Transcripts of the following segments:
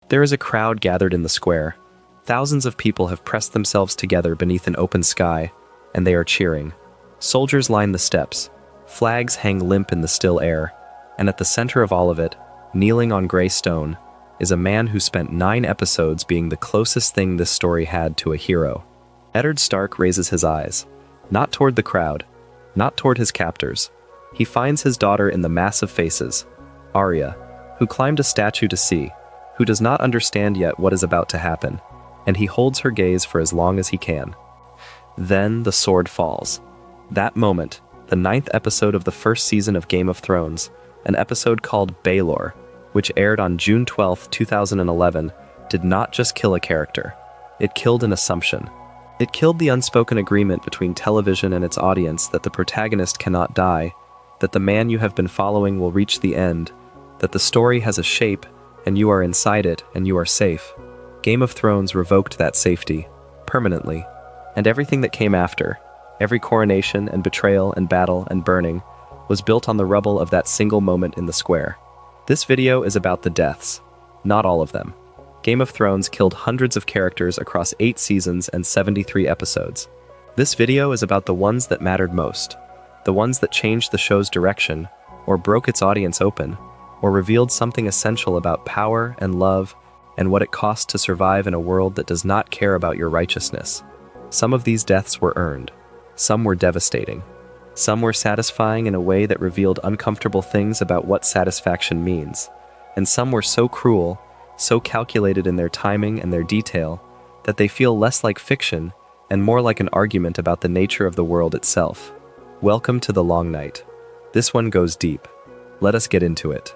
There is a crowd gathered in the square. Thousands of people have pressed themselves together beneath an open sky, and they are cheering. Soldiers line the steps. Flags hang limp in the still air, and at the center of all of it, kneeling on gray stone, is a man who spent 9 episodes being the closest thing this story had to a hero. Eddard Stark raises his eyes, not toward the crowd, not toward his captors. He finds his daughter in the mass of faces, Arya, who climbed a statue to see, who does not understand yet what is about to happen, and he holds her gaze for as long as he can. Then the sword falls. That moment, the 9th episode of the first season of Game of Thrones, an episode called Baelor, which aired on June 12, 2011, did not just kill a character. It killed an assumption. It killed the unspoken agreement between television and its audience that the protagonist cannot die, that the man you have been following will reach the end, that the story has a shape, and you are inside it, and you are safe. Game of Thrones revoked that safety, permanently, and everything that came after, every coronation and betrayal and battle and burning, was built on the rubble of that single moment in the square. This video is about the deaths, not all of them. Game of Thrones killed hundreds of characters across 8 seasons and 73 episodes. This video is about the ones that mattered most, the ones that changed the show's direction, or broke its audience open, or revealed something essential about power and love and what it costs to survive in a world that does not care about your righteousness. Some of these deaths were earned. Some were devastating. Some were satisfying in a way that revealed uncomfortable things about what satisfaction means. And some were so cruel, so calculated in their timing and their detail, that they feel less like fiction and more like an argument about the nature of the world itself. Welcome to The Long Night. This one goes deep. Let us get into it.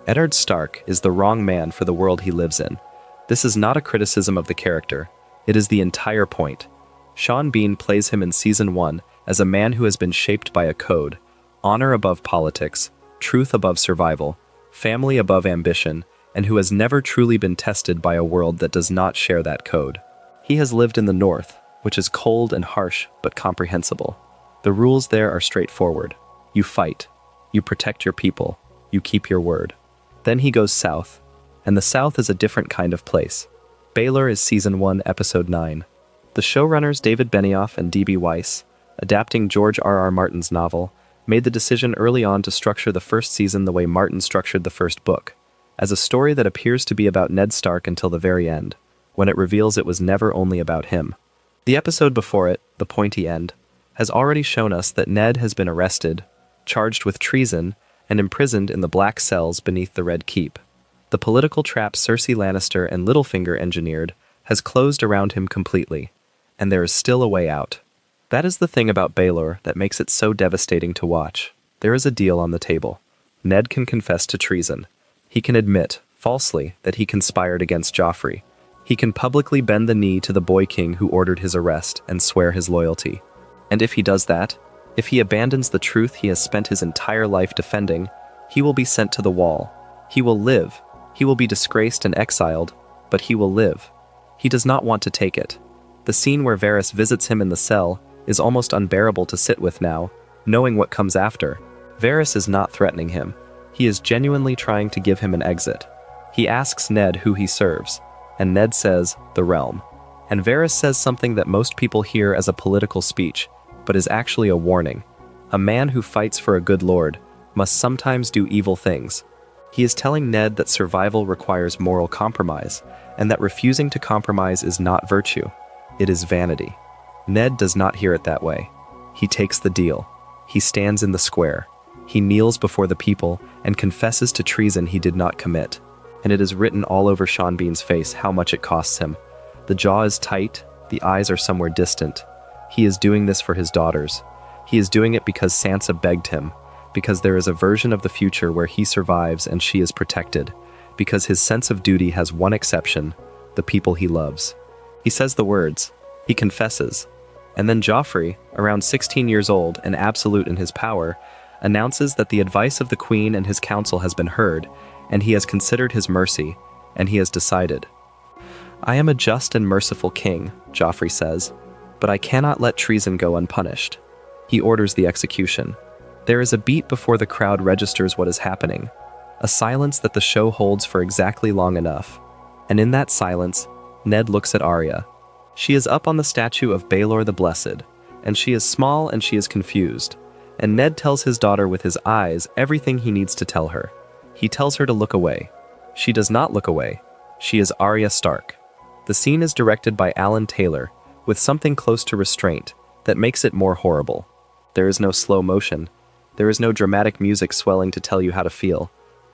Eddard Stark is the wrong man for the world he lives in. This is not a criticism of the character. It is the entire point. Sean Bean plays him in Season 1 as a man who has been shaped by a code, honor above politics, truth above survival, family above ambition, and who has never truly been tested by a world that does not share that code. He has lived in the North, which is cold and harsh but comprehensible. The rules there are straightforward. You fight. You protect your people. You keep your word. Then he goes south, and the South is a different kind of place. Baelor is Season 1, Episode 9. The showrunners David Benioff and D.B. Weiss, adapting George R.R. Martin's novel, made the decision early on to structure the first season the way Martin structured the first book, as a story that appears to be about Ned Stark until the very end, when it reveals it was never only about him. The episode before it, The Pointy End, has already shown us that Ned has been arrested, charged with treason, and imprisoned in the black cells beneath the Red Keep. The political trap Cersei Lannister and Littlefinger engineered has closed around him completely, and there is still a way out. That is the thing about Baelor that makes it so devastating to watch. There is a deal on the table. Ned can confess to treason. He can admit, falsely, that he conspired against Joffrey. He can publicly bend the knee to the boy king who ordered his arrest and swear his loyalty. And if he does that, if he abandons the truth he has spent his entire life defending, he will be sent to the wall. He will live. He will be disgraced and exiled, but he will live. He does not want to take it. The scene where Varys visits him in the cell is almost unbearable to sit with now, knowing what comes after. Varys is not threatening him. He is genuinely trying to give him an exit. He asks Ned who he serves, and Ned says, the realm. And Varys says something that most people hear as a political speech, but is actually a warning. A man who fights for a good lord must sometimes do evil things. He is telling Ned that survival requires moral compromise, and that refusing to compromise is not virtue. It is vanity. Ned does not hear it that way. He takes the deal. He stands in the square. He kneels before the people and confesses to treason he did not commit. And it is written all over Sean Bean's face how much it costs him. The jaw is tight, the eyes are somewhere distant. He is doing this for his daughters. He is doing it because Sansa begged him, because there is a version of the future where he survives and she is protected, because his sense of duty has one exception, the people he loves. He says the words, he confesses, and then Joffrey, around 16 years old and absolute in his power, announces that the advice of the Queen and his council has been heard, and he has considered his mercy, and he has decided. I am a just and merciful king, Joffrey says, but I cannot let treason go unpunished. He orders the execution. There is a beat before the crowd registers what is happening, a silence that the show holds for exactly long enough, And in that silence, Ned looks at Arya. She is up on the statue of Baelor the Blessed, and she is small and she is confused. And Ned tells his daughter with his eyes everything he needs to tell her. He tells her to look away. She does not look away. She is Arya Stark. The scene is directed by Alan Taylor, with something close to restraint that makes it more horrible. There is no slow motion. There is no dramatic music swelling to tell you how to feel.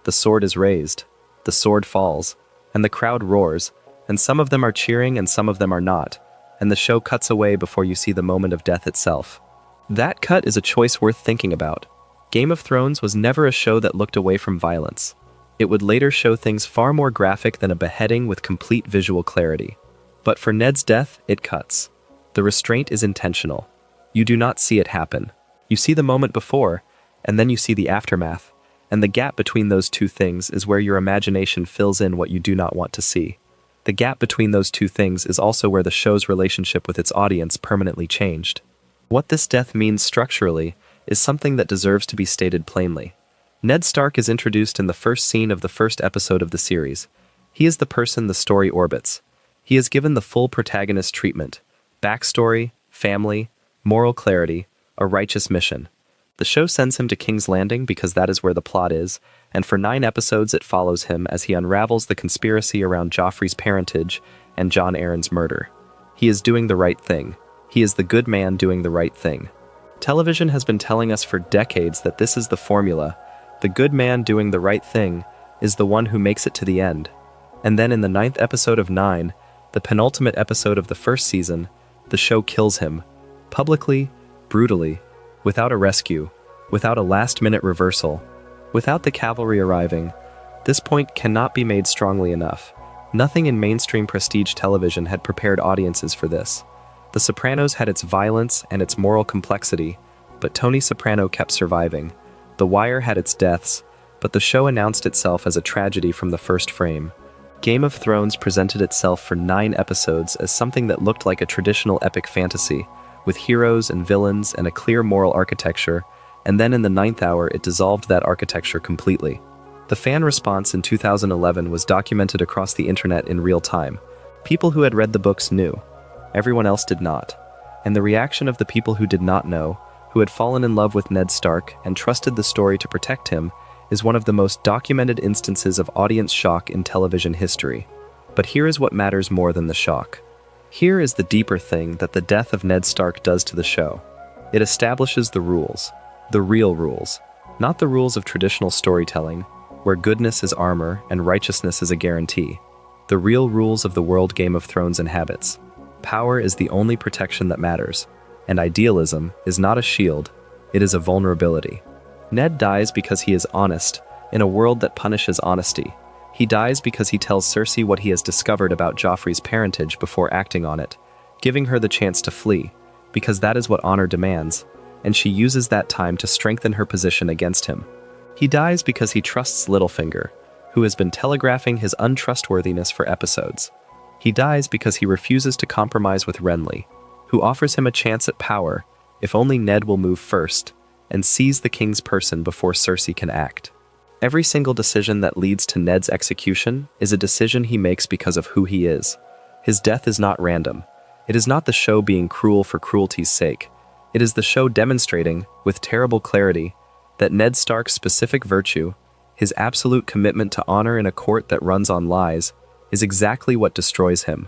The sword is raised. The sword falls. And the crowd roars. And some of them are cheering and some of them are not. And the show cuts away before you see the moment of death itself. That cut is a choice worth thinking about. Game of Thrones was never a show that looked away from violence. It would later show things far more graphic than a beheading with complete visual clarity. But for Ned's death, it cuts. The restraint is intentional. You do not see it happen. You see the moment before, and then you see the aftermath, and the gap between those two things is where your imagination fills in what you do not want to see. The gap between those two things is also where the show's relationship with its audience permanently changed. What this death means structurally is something that deserves to be stated plainly. Ned Stark is introduced in the first scene of the first episode of the series. He is the person the story orbits. He is given the full protagonist treatment: backstory, family, moral clarity, a righteous mission. The show sends him to King's Landing because that is where the plot is, and for 9 episodes it follows him as he unravels the conspiracy around Joffrey's parentage and Jon Arryn's murder. He is doing the right thing. He is the good man doing the right thing. Television has been telling us for decades that this is the formula. The good man doing the right thing is the one who makes it to the end. And then in the 9th episode of 9, the penultimate episode of the first season, the show kills him. Publicly, brutally, without a rescue, without a last-minute reversal, without the cavalry arriving. This point cannot be made strongly enough. Nothing in mainstream prestige television had prepared audiences for this. The Sopranos had its violence and its moral complexity, but Tony Soprano kept surviving. The Wire had its deaths, but the show announced itself as a tragedy from the first frame. Game of Thrones presented itself for 9 episodes as something that looked like a traditional epic fantasy, with heroes and villains and a clear moral architecture, and then in the 9th hour it dissolved that architecture completely. The fan response in 2011 was documented across the internet in real time. People who had read the books knew. Everyone else did not. And the reaction of the people who did not know, who had fallen in love with Ned Stark and trusted the story to protect him, is one of the most documented instances of audience shock in television history. But here is what matters more than the shock. Here is the deeper thing that the death of Ned Stark does to the show. It establishes the rules. The real rules. Not the rules of traditional storytelling, where goodness is armor and righteousness is a guarantee. The real rules of the world Game of Thrones inhabits. Power is the only protection that matters, and idealism is not a shield, it is a vulnerability. Ned dies because he is honest, in a world that punishes honesty. He dies because he tells Cersei what he has discovered about Joffrey's parentage before acting on it, giving her the chance to flee, because that is what honor demands, and she uses that time to strengthen her position against him. He dies because he trusts Littlefinger, who has been telegraphing his untrustworthiness for episodes. He dies because he refuses to compromise with Renly, who offers him a chance at power if only Ned will move first and seize the king's person before Cersei can act. Every single decision that leads to Ned's execution is a decision he makes because of who he is. His death is not random. It is not the show being cruel for cruelty's sake. It is the show demonstrating, with terrible clarity, that Ned Stark's specific virtue, his absolute commitment to honor in a court that runs on lies, is exactly what destroys him.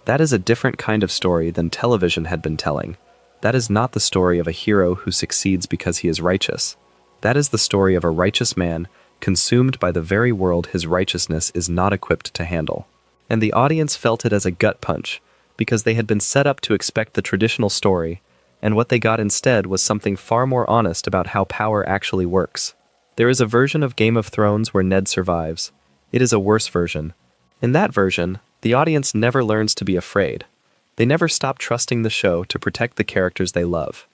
That is a different kind of story than television had been telling. That is not the story of a hero who succeeds because he is righteous. That is the story of a righteous man consumed by the very world his righteousness is not equipped to handle. And the audience felt it as a gut punch, because they had been set up to expect the traditional story, and what they got instead was something far more honest about how power actually works. There is a version of Game of Thrones where Ned survives. It is a worse version. In that version, the audience never learns to be afraid. They never stop trusting the show to protect the characters they love.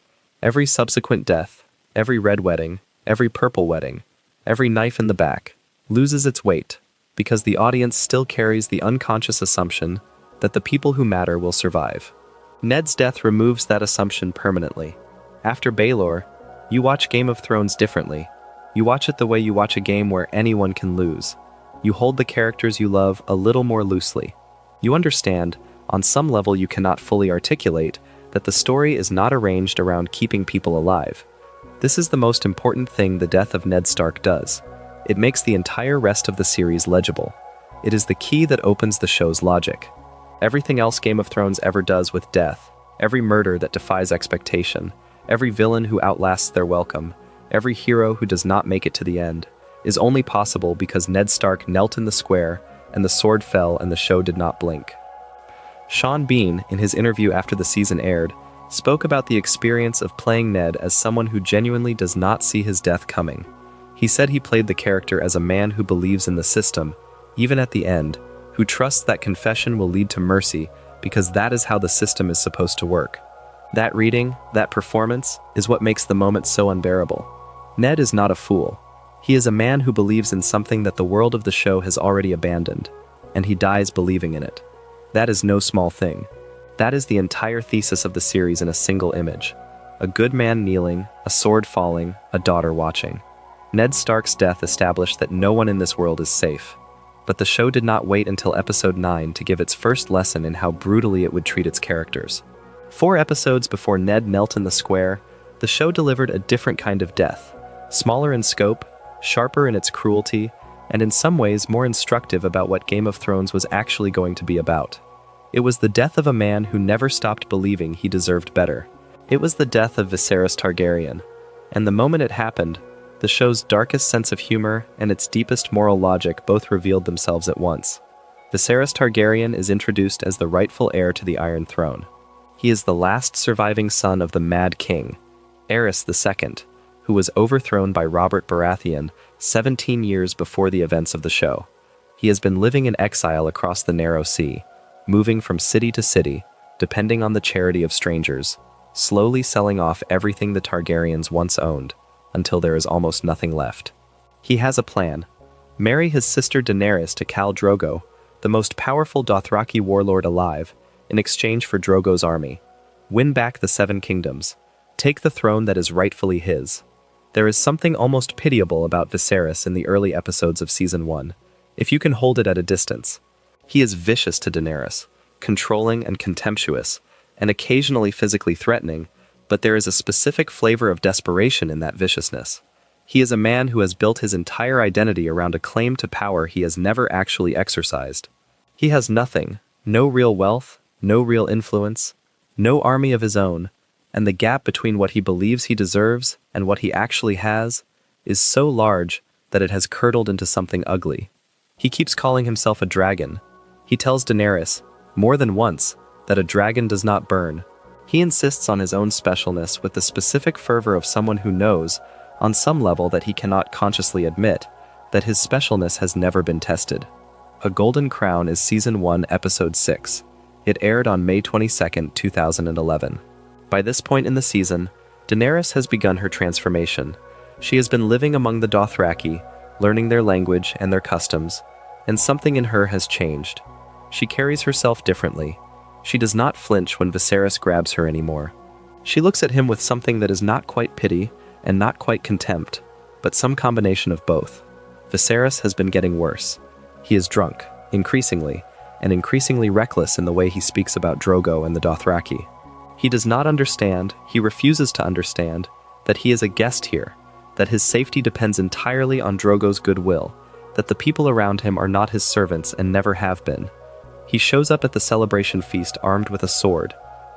Every subsequent death, every red wedding, every purple wedding, every knife in the back, loses its weight, because the audience still carries the unconscious assumption that the people who matter will survive. Ned's death removes that assumption permanently. After Baelor, you watch Game of Thrones differently. You watch it the way you watch a game where anyone can lose. You hold the characters you love a little more loosely. You understand, on some level you cannot fully articulate, that the story is not arranged around keeping people alive. This is the most important thing the death of Ned Stark does. It makes the entire rest of the series legible. It is the key that opens the show's logic. Everything else Game of Thrones ever does with death, every murder that defies expectation, every villain who outlasts their welcome, every hero who does not make it to the end, is only possible because Ned Stark knelt in the square and the sword fell and the show did not blink. Sean Bean, in his interview after the season aired, spoke about the experience of playing Ned as someone who genuinely does not see his death coming. He said he played the character as a man who believes in the system, even at the end, who trusts that confession will lead to mercy because that is how the system is supposed to work. That reading, that performance, is what makes the moment so unbearable. Ned is not a fool. He is a man who believes in something that the world of the show has already abandoned, and he dies believing in it. That is no small thing. That is the entire thesis of the series in a single image. A good man kneeling, a sword falling, a daughter watching. Ned Stark's death established that no one in this world is safe. But the show did not wait until episode 9 to give its first lesson in how brutally it would treat its characters. 4 episodes before Ned knelt in the square, the show delivered a different kind of death, smaller in scope, sharper in its cruelty, and in some ways more instructive about what Game of Thrones was actually going to be about. It was the death of a man who never stopped believing he deserved better. It was the death of Viserys Targaryen, and the moment it happened, the show's darkest sense of humor and its deepest moral logic both revealed themselves at once. Viserys Targaryen is introduced as the rightful heir to the Iron Throne. He is the last surviving son of the Mad King, Aerys II, who was overthrown by Robert Baratheon 17 years before the events of the show. He has been living in exile across the Narrow Sea, moving from city to city, depending on the charity of strangers, slowly selling off everything the Targaryens once owned, until there is almost nothing left. He has a plan. Marry his sister Daenerys to Khal Drogo, the most powerful Dothraki warlord alive, in exchange for Drogo's army. Win back the 7 kingdoms. Take the throne that is rightfully his. There is something almost pitiable about Viserys in the early episodes of Season 1, if you can hold it at a distance. He is vicious to Daenerys, controlling and contemptuous, and occasionally physically threatening, but there is a specific flavor of desperation in that viciousness. He is a man who has built his entire identity around a claim to power he has never actually exercised. He has nothing, no real wealth, no real influence, no army of his own, and the gap between what he believes he deserves and what he actually has is so large that it has curdled into something ugly. He keeps calling himself a dragon. He tells Daenerys, more than once, that a dragon does not burn. He insists on his own specialness with the specific fervor of someone who knows, on some level that he cannot consciously admit, that his specialness has never been tested. A Golden Crown is Season 1, Episode 6. It aired on May 22, 2011. By this point in the season, Daenerys has begun her transformation. She has been living among the Dothraki, learning their language and their customs, and something in her has changed. She carries herself differently. She does not flinch when Viserys grabs her anymore. She looks at him with something that is not quite pity and not quite contempt, but some combination of both. Viserys has been getting worse. He is drunk, increasingly, and increasingly reckless in the way he speaks about Drogo and the Dothraki. He does not understand, he refuses to understand, that he is a guest here, that his safety depends entirely on Drogo's goodwill, that the people around him are not his servants and never have been. He shows up at the celebration feast armed with a sword.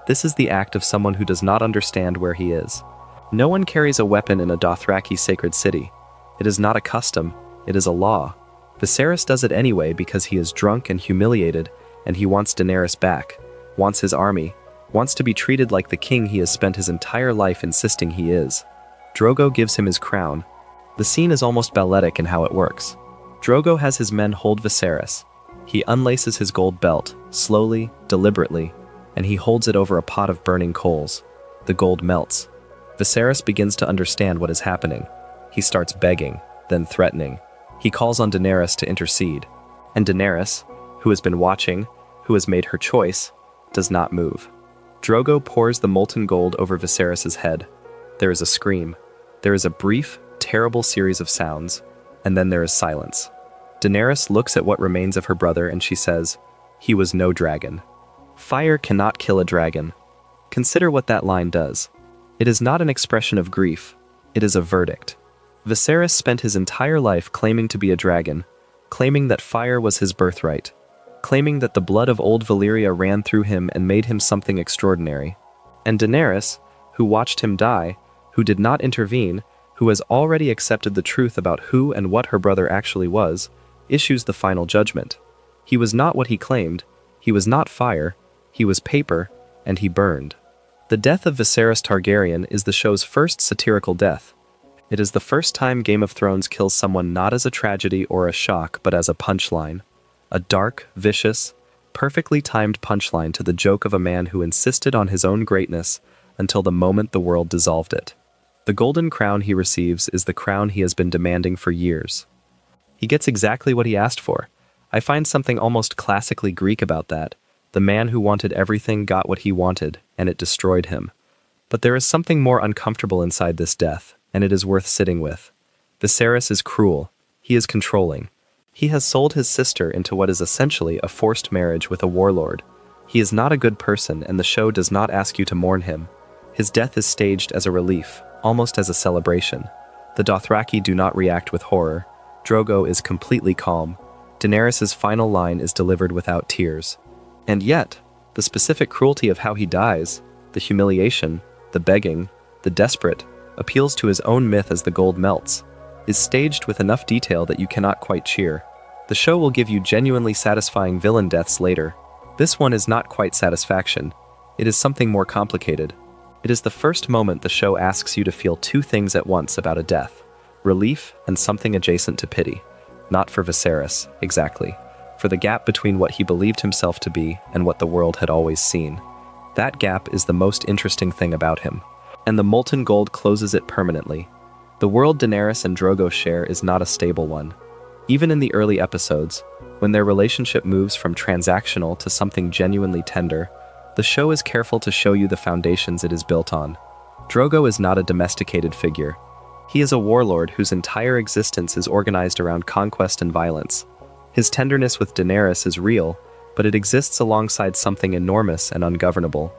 This is the act of someone who does not understand where he is. No one carries a weapon in a Dothraki sacred city. It is not a custom, it is a law. Viserys does it anyway because he is drunk and humiliated, and he wants Daenerys back, wants his army, wants to be treated like the king he has spent his entire life insisting he is. Drogo gives him his crown. The scene is almost balletic in how it works. Drogo has his men hold Viserys. He unlaces his gold belt, slowly, deliberately, and he holds it over a pot of burning coals. The gold melts. Viserys begins to understand what is happening. He starts begging, then threatening. He calls on Daenerys to intercede. And Daenerys, who has been watching, who has made her choice, does not move. Drogo pours the molten gold over Viserys' head. There is a scream. There is a brief, terrible series of sounds, and then there is silence. Daenerys looks at what remains of her brother and she says, "He was no dragon." Fire cannot kill a dragon. Consider what that line does. It is not an expression of grief. It is a verdict. Viserys spent his entire life claiming to be a dragon, claiming that fire was his birthright, claiming that the blood of old Valyria ran through him and made him something extraordinary. And Daenerys, who watched him die, who did not intervene, who has already accepted the truth about who and what her brother actually was, issues the final judgment. He was not what he claimed, he was not fire, he was paper, and he burned. The death of Viserys Targaryen is the show's first satirical death. It is the first time Game of Thrones kills someone not as a tragedy or a shock but as a punchline. A dark, vicious, perfectly timed punchline to the joke of a man who insisted on his own greatness until the moment the world dissolved it. The golden crown he receives is the crown he has been demanding for years. He gets exactly what he asked for. I find something almost classically Greek about that. The man who wanted everything got what he wanted, and it destroyed him. But there is something more uncomfortable inside this death, and it is worth sitting with. Viserys is cruel. He is controlling. He has sold his sister into what is essentially a forced marriage with a warlord. He is not a good person, and the show does not ask you to mourn him. His death is staged as a relief, almost as a celebration. The Dothraki do not react with horror. Drogo is completely calm. Daenerys' final line is delivered without tears. And yet, the specific cruelty of how he dies, the humiliation, the begging, the desperate, appeals to his own myth as the gold melts, is staged with enough detail that you cannot quite cheer. The show will give you genuinely satisfying villain deaths later. This one is not quite satisfaction. It is something more complicated. It is the first moment the show asks you to feel two things at once about a death: relief and something adjacent to pity. Not for Viserys, exactly. For the gap between what he believed himself to be and what the world had always seen. That gap is the most interesting thing about him. And the molten gold closes it permanently. The world Daenerys and Drogo share is not a stable one. Even in the early episodes, when their relationship moves from transactional to something genuinely tender, the show is careful to show you the foundations it is built on. Drogo is not a domesticated figure. He is a warlord whose entire existence is organized around conquest and violence. His tenderness with Daenerys is real, but it exists alongside something enormous and ungovernable.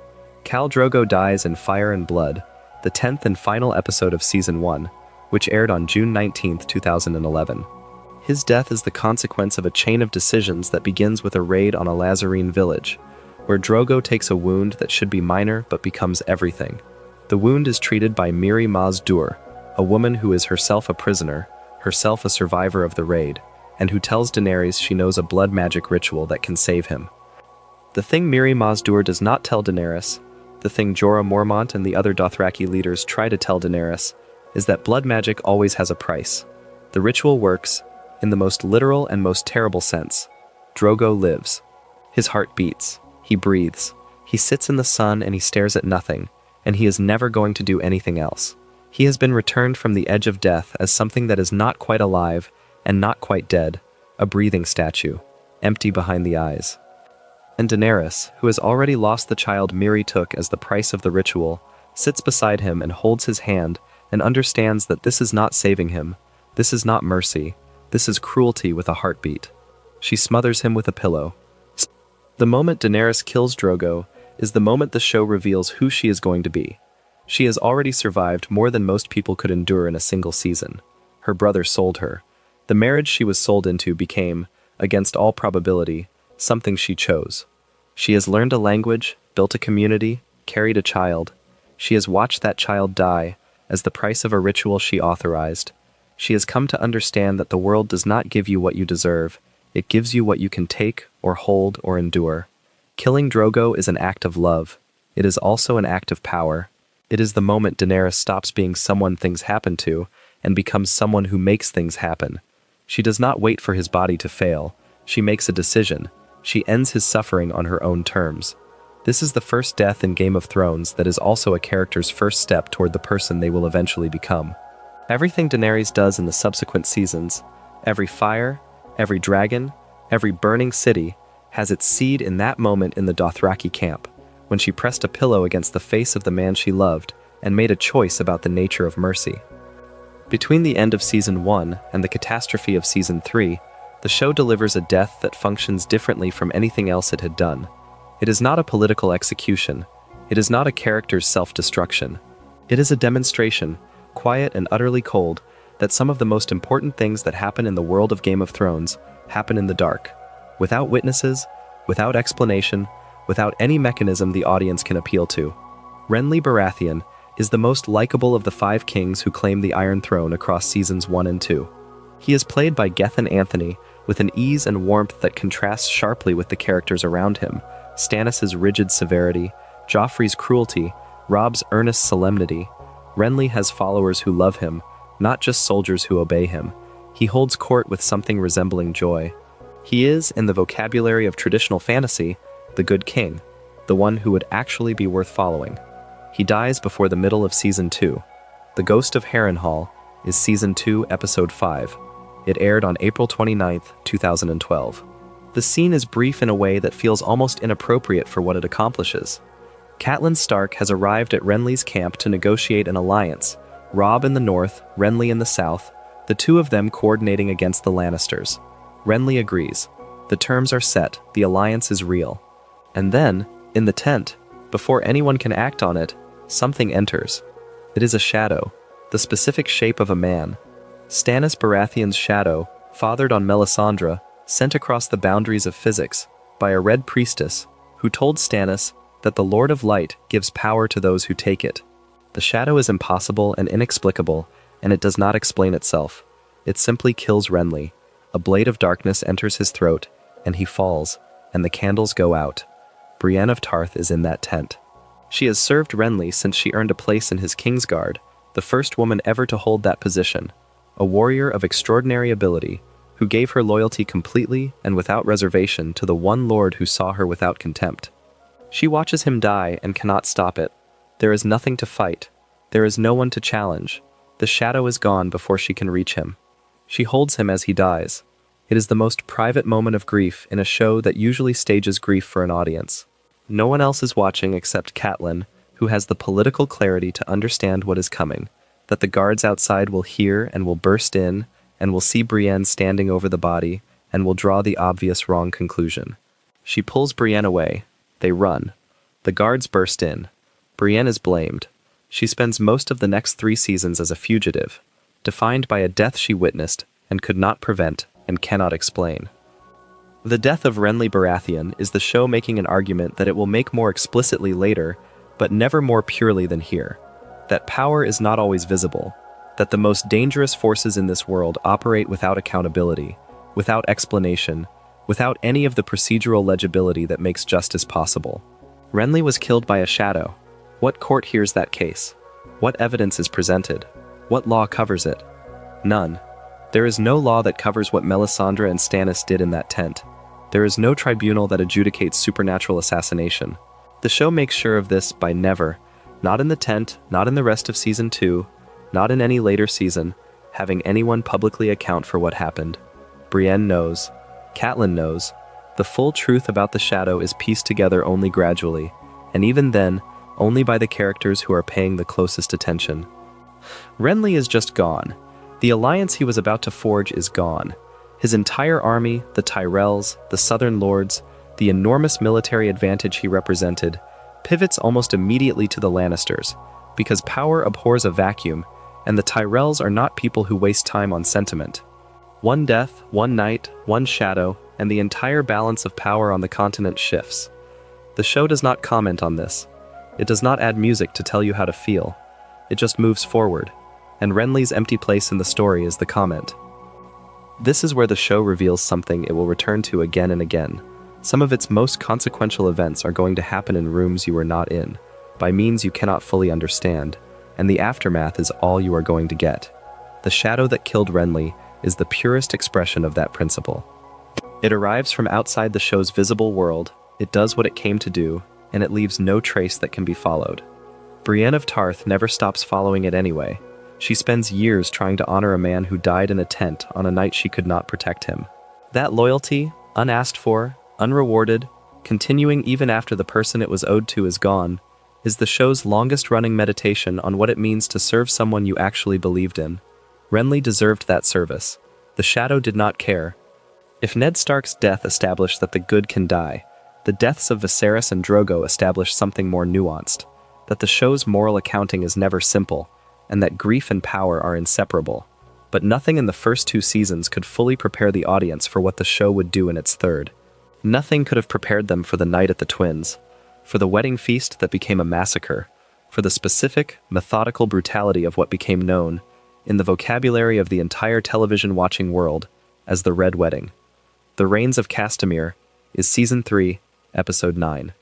Khal Drogo dies in Fire and Blood, the 10th and final episode of Season 1, which aired on June 19, 2011. His death is the consequence of a chain of decisions that begins with a raid on a Lazarene village, where Drogo takes a wound that should be minor but becomes everything. The wound is treated by Mirri Maz Duur, a woman who is herself a prisoner, herself a survivor of the raid, and who tells Daenerys she knows a blood magic ritual that can save him. The thing Mirri Maz Duur does not tell Daenerys, the thing Jorah Mormont and the other Dothraki leaders try to tell Daenerys, is that blood magic always has a price. The ritual works, in the most literal and most terrible sense. Drogo lives. His heart beats. He breathes. He sits in the sun and he stares at nothing, and he is never going to do anything else. He has been returned from the edge of death as something that is not quite alive and not quite dead, a breathing statue, empty behind the eyes. And Daenerys, who has already lost the child Mirri took as the price of the ritual, sits beside him and holds his hand and understands that this is not saving him, this is not mercy, this is cruelty with a heartbeat. She smothers him with a pillow. The moment Daenerys kills Drogo is the moment the show reveals who she is going to be. She has already survived more than most people could endure in a single season. Her brother sold her. The marriage she was sold into became, against all probability, something she chose. She has learned a language, built a community, carried a child. She has watched that child die as the price of a ritual she authorized. She has come to understand that the world does not give you what you deserve. It gives you what you can take or hold or endure. Killing Drogo is an act of love. It is also an act of power. It is the moment Daenerys stops being someone things happen to and becomes someone who makes things happen. She does not wait for his body to fail. She makes a decision. She ends his suffering on her own terms. This is the first death in Game of Thrones that is also a character's first step toward the person they will eventually become. Everything Daenerys does in the subsequent seasons, every fire, every dragon, every burning city, has its seed in that moment in the Dothraki camp, when she pressed a pillow against the face of the man she loved and made a choice about the nature of mercy. Between the end of Season 1 and the catastrophe of Season 3, The show delivers a death that functions differently from anything else it had done. It is not a political execution. It is not a character's self-destruction. It is a demonstration, quiet and utterly cold, that some of the most important things that happen in the world of Game of Thrones happen in the dark, without witnesses, without explanation, without any mechanism the audience can appeal to. Renly Baratheon is the most likable of the 5 kings who claim the Iron Throne across seasons 1 and 2. He is played by Gethin Anthony with an ease and warmth that contrasts sharply with the characters around him: Stannis' rigid severity, Joffrey's cruelty, Robb's earnest solemnity. Renly has followers who love him, not just soldiers who obey him. He holds court with something resembling joy. He is, in the vocabulary of traditional fantasy, the good king, the one who would actually be worth following. He dies before the middle of Season 2. The Ghost of Harrenhal is Season 2, Episode 5. It aired on April 29, 2012. The scene is brief in a way that feels almost inappropriate for what it accomplishes. Catelyn Stark has arrived at Renly's camp to negotiate an alliance, Robb in the north, Renly in the south, the two of them coordinating against the Lannisters. Renly agrees. The terms are set, the alliance is real. And then, in the tent, before anyone can act on it, something enters. It is a shadow, the specific shape of a man. Stannis Baratheon's shadow, fathered on Melisandre, sent across the boundaries of physics by a Red Priestess, who told Stannis that the Lord of Light gives power to those who take it. The shadow is impossible and inexplicable, and it does not explain itself. It simply kills Renly. A blade of darkness enters his throat, and he falls, and the candles go out. Brienne of Tarth is in that tent. She has served Renly since she earned a place in his Kingsguard, the first woman ever to hold that position, a warrior of extraordinary ability, who gave her loyalty completely and without reservation to the one lord who saw her without contempt. She watches him die and cannot stop it. There is nothing to fight. There is no one to challenge. The shadow is gone before she can reach him. She holds him as he dies. It is the most private moment of grief in a show that usually stages grief for an audience. No one else is watching except Catelyn, who has the political clarity to understand what is coming, that the guards outside will hear and will burst in, and will see Brienne standing over the body, and will draw the obvious wrong conclusion. She pulls Brienne away. They run. The guards burst in. Brienne is blamed. She spends most of the next 3 seasons as a fugitive, defined by a death she witnessed and could not prevent and cannot explain. The death of Renly Baratheon is the show making an argument that it will make more explicitly later, but never more purely than here. That power is not always visible, that the most dangerous forces in this world operate without accountability, without explanation, without any of the procedural legibility that makes justice possible. Renly was killed by a shadow. What court hears that case? What evidence is presented? What law covers it? None. There is no law that covers what Melisandre and Stannis did in that tent. There is no tribunal that adjudicates supernatural assassination. The show makes sure of this by never, not in the tent, not in the rest of Season 2, not in any later season, having anyone publicly account for what happened. Brienne knows. Catelyn knows. The full truth about the shadow is pieced together only gradually, and even then, only by the characters who are paying the closest attention. Renly is just gone. The alliance he was about to forge is gone. His entire army, the Tyrells, the Southern Lords, the enormous military advantage he represented, pivots almost immediately to the Lannisters, because power abhors a vacuum, and the Tyrells are not people who waste time on sentiment. One death, one night, one shadow, and the entire balance of power on the continent shifts. The show does not comment on this. It does not add music to tell you how to feel. It just moves forward, and Renly's empty place in the story is the comment. This is where the show reveals something it will return to again and again. Some of its most consequential events are going to happen in rooms you are not in, by means you cannot fully understand, and the aftermath is all you are going to get. The shadow that killed Renly is the purest expression of that principle. It arrives from outside the show's visible world, it does what it came to do, and it leaves no trace that can be followed. Brienne of Tarth never stops following it anyway. She spends years trying to honor a man who died in a tent on a night she could not protect him. That loyalty, unasked for, unrewarded, continuing even after the person it was owed to is gone, is the show's longest-running meditation on what it means to serve someone you actually believed in. Renly deserved that service. The shadow did not care. If Ned Stark's death established that the good can die, the deaths of Viserys and Drogo establish something more nuanced, that the show's moral accounting is never simple, and that grief and power are inseparable. But nothing in the first 2 seasons could fully prepare the audience for what the show would do in its third. Nothing could have prepared them for the night at the Twins, for the wedding feast that became a massacre, for the specific, methodical brutality of what became known, in the vocabulary of the entire television-watching world, as the Red Wedding. The Reigns of Castamere is Season 3, Episode 9.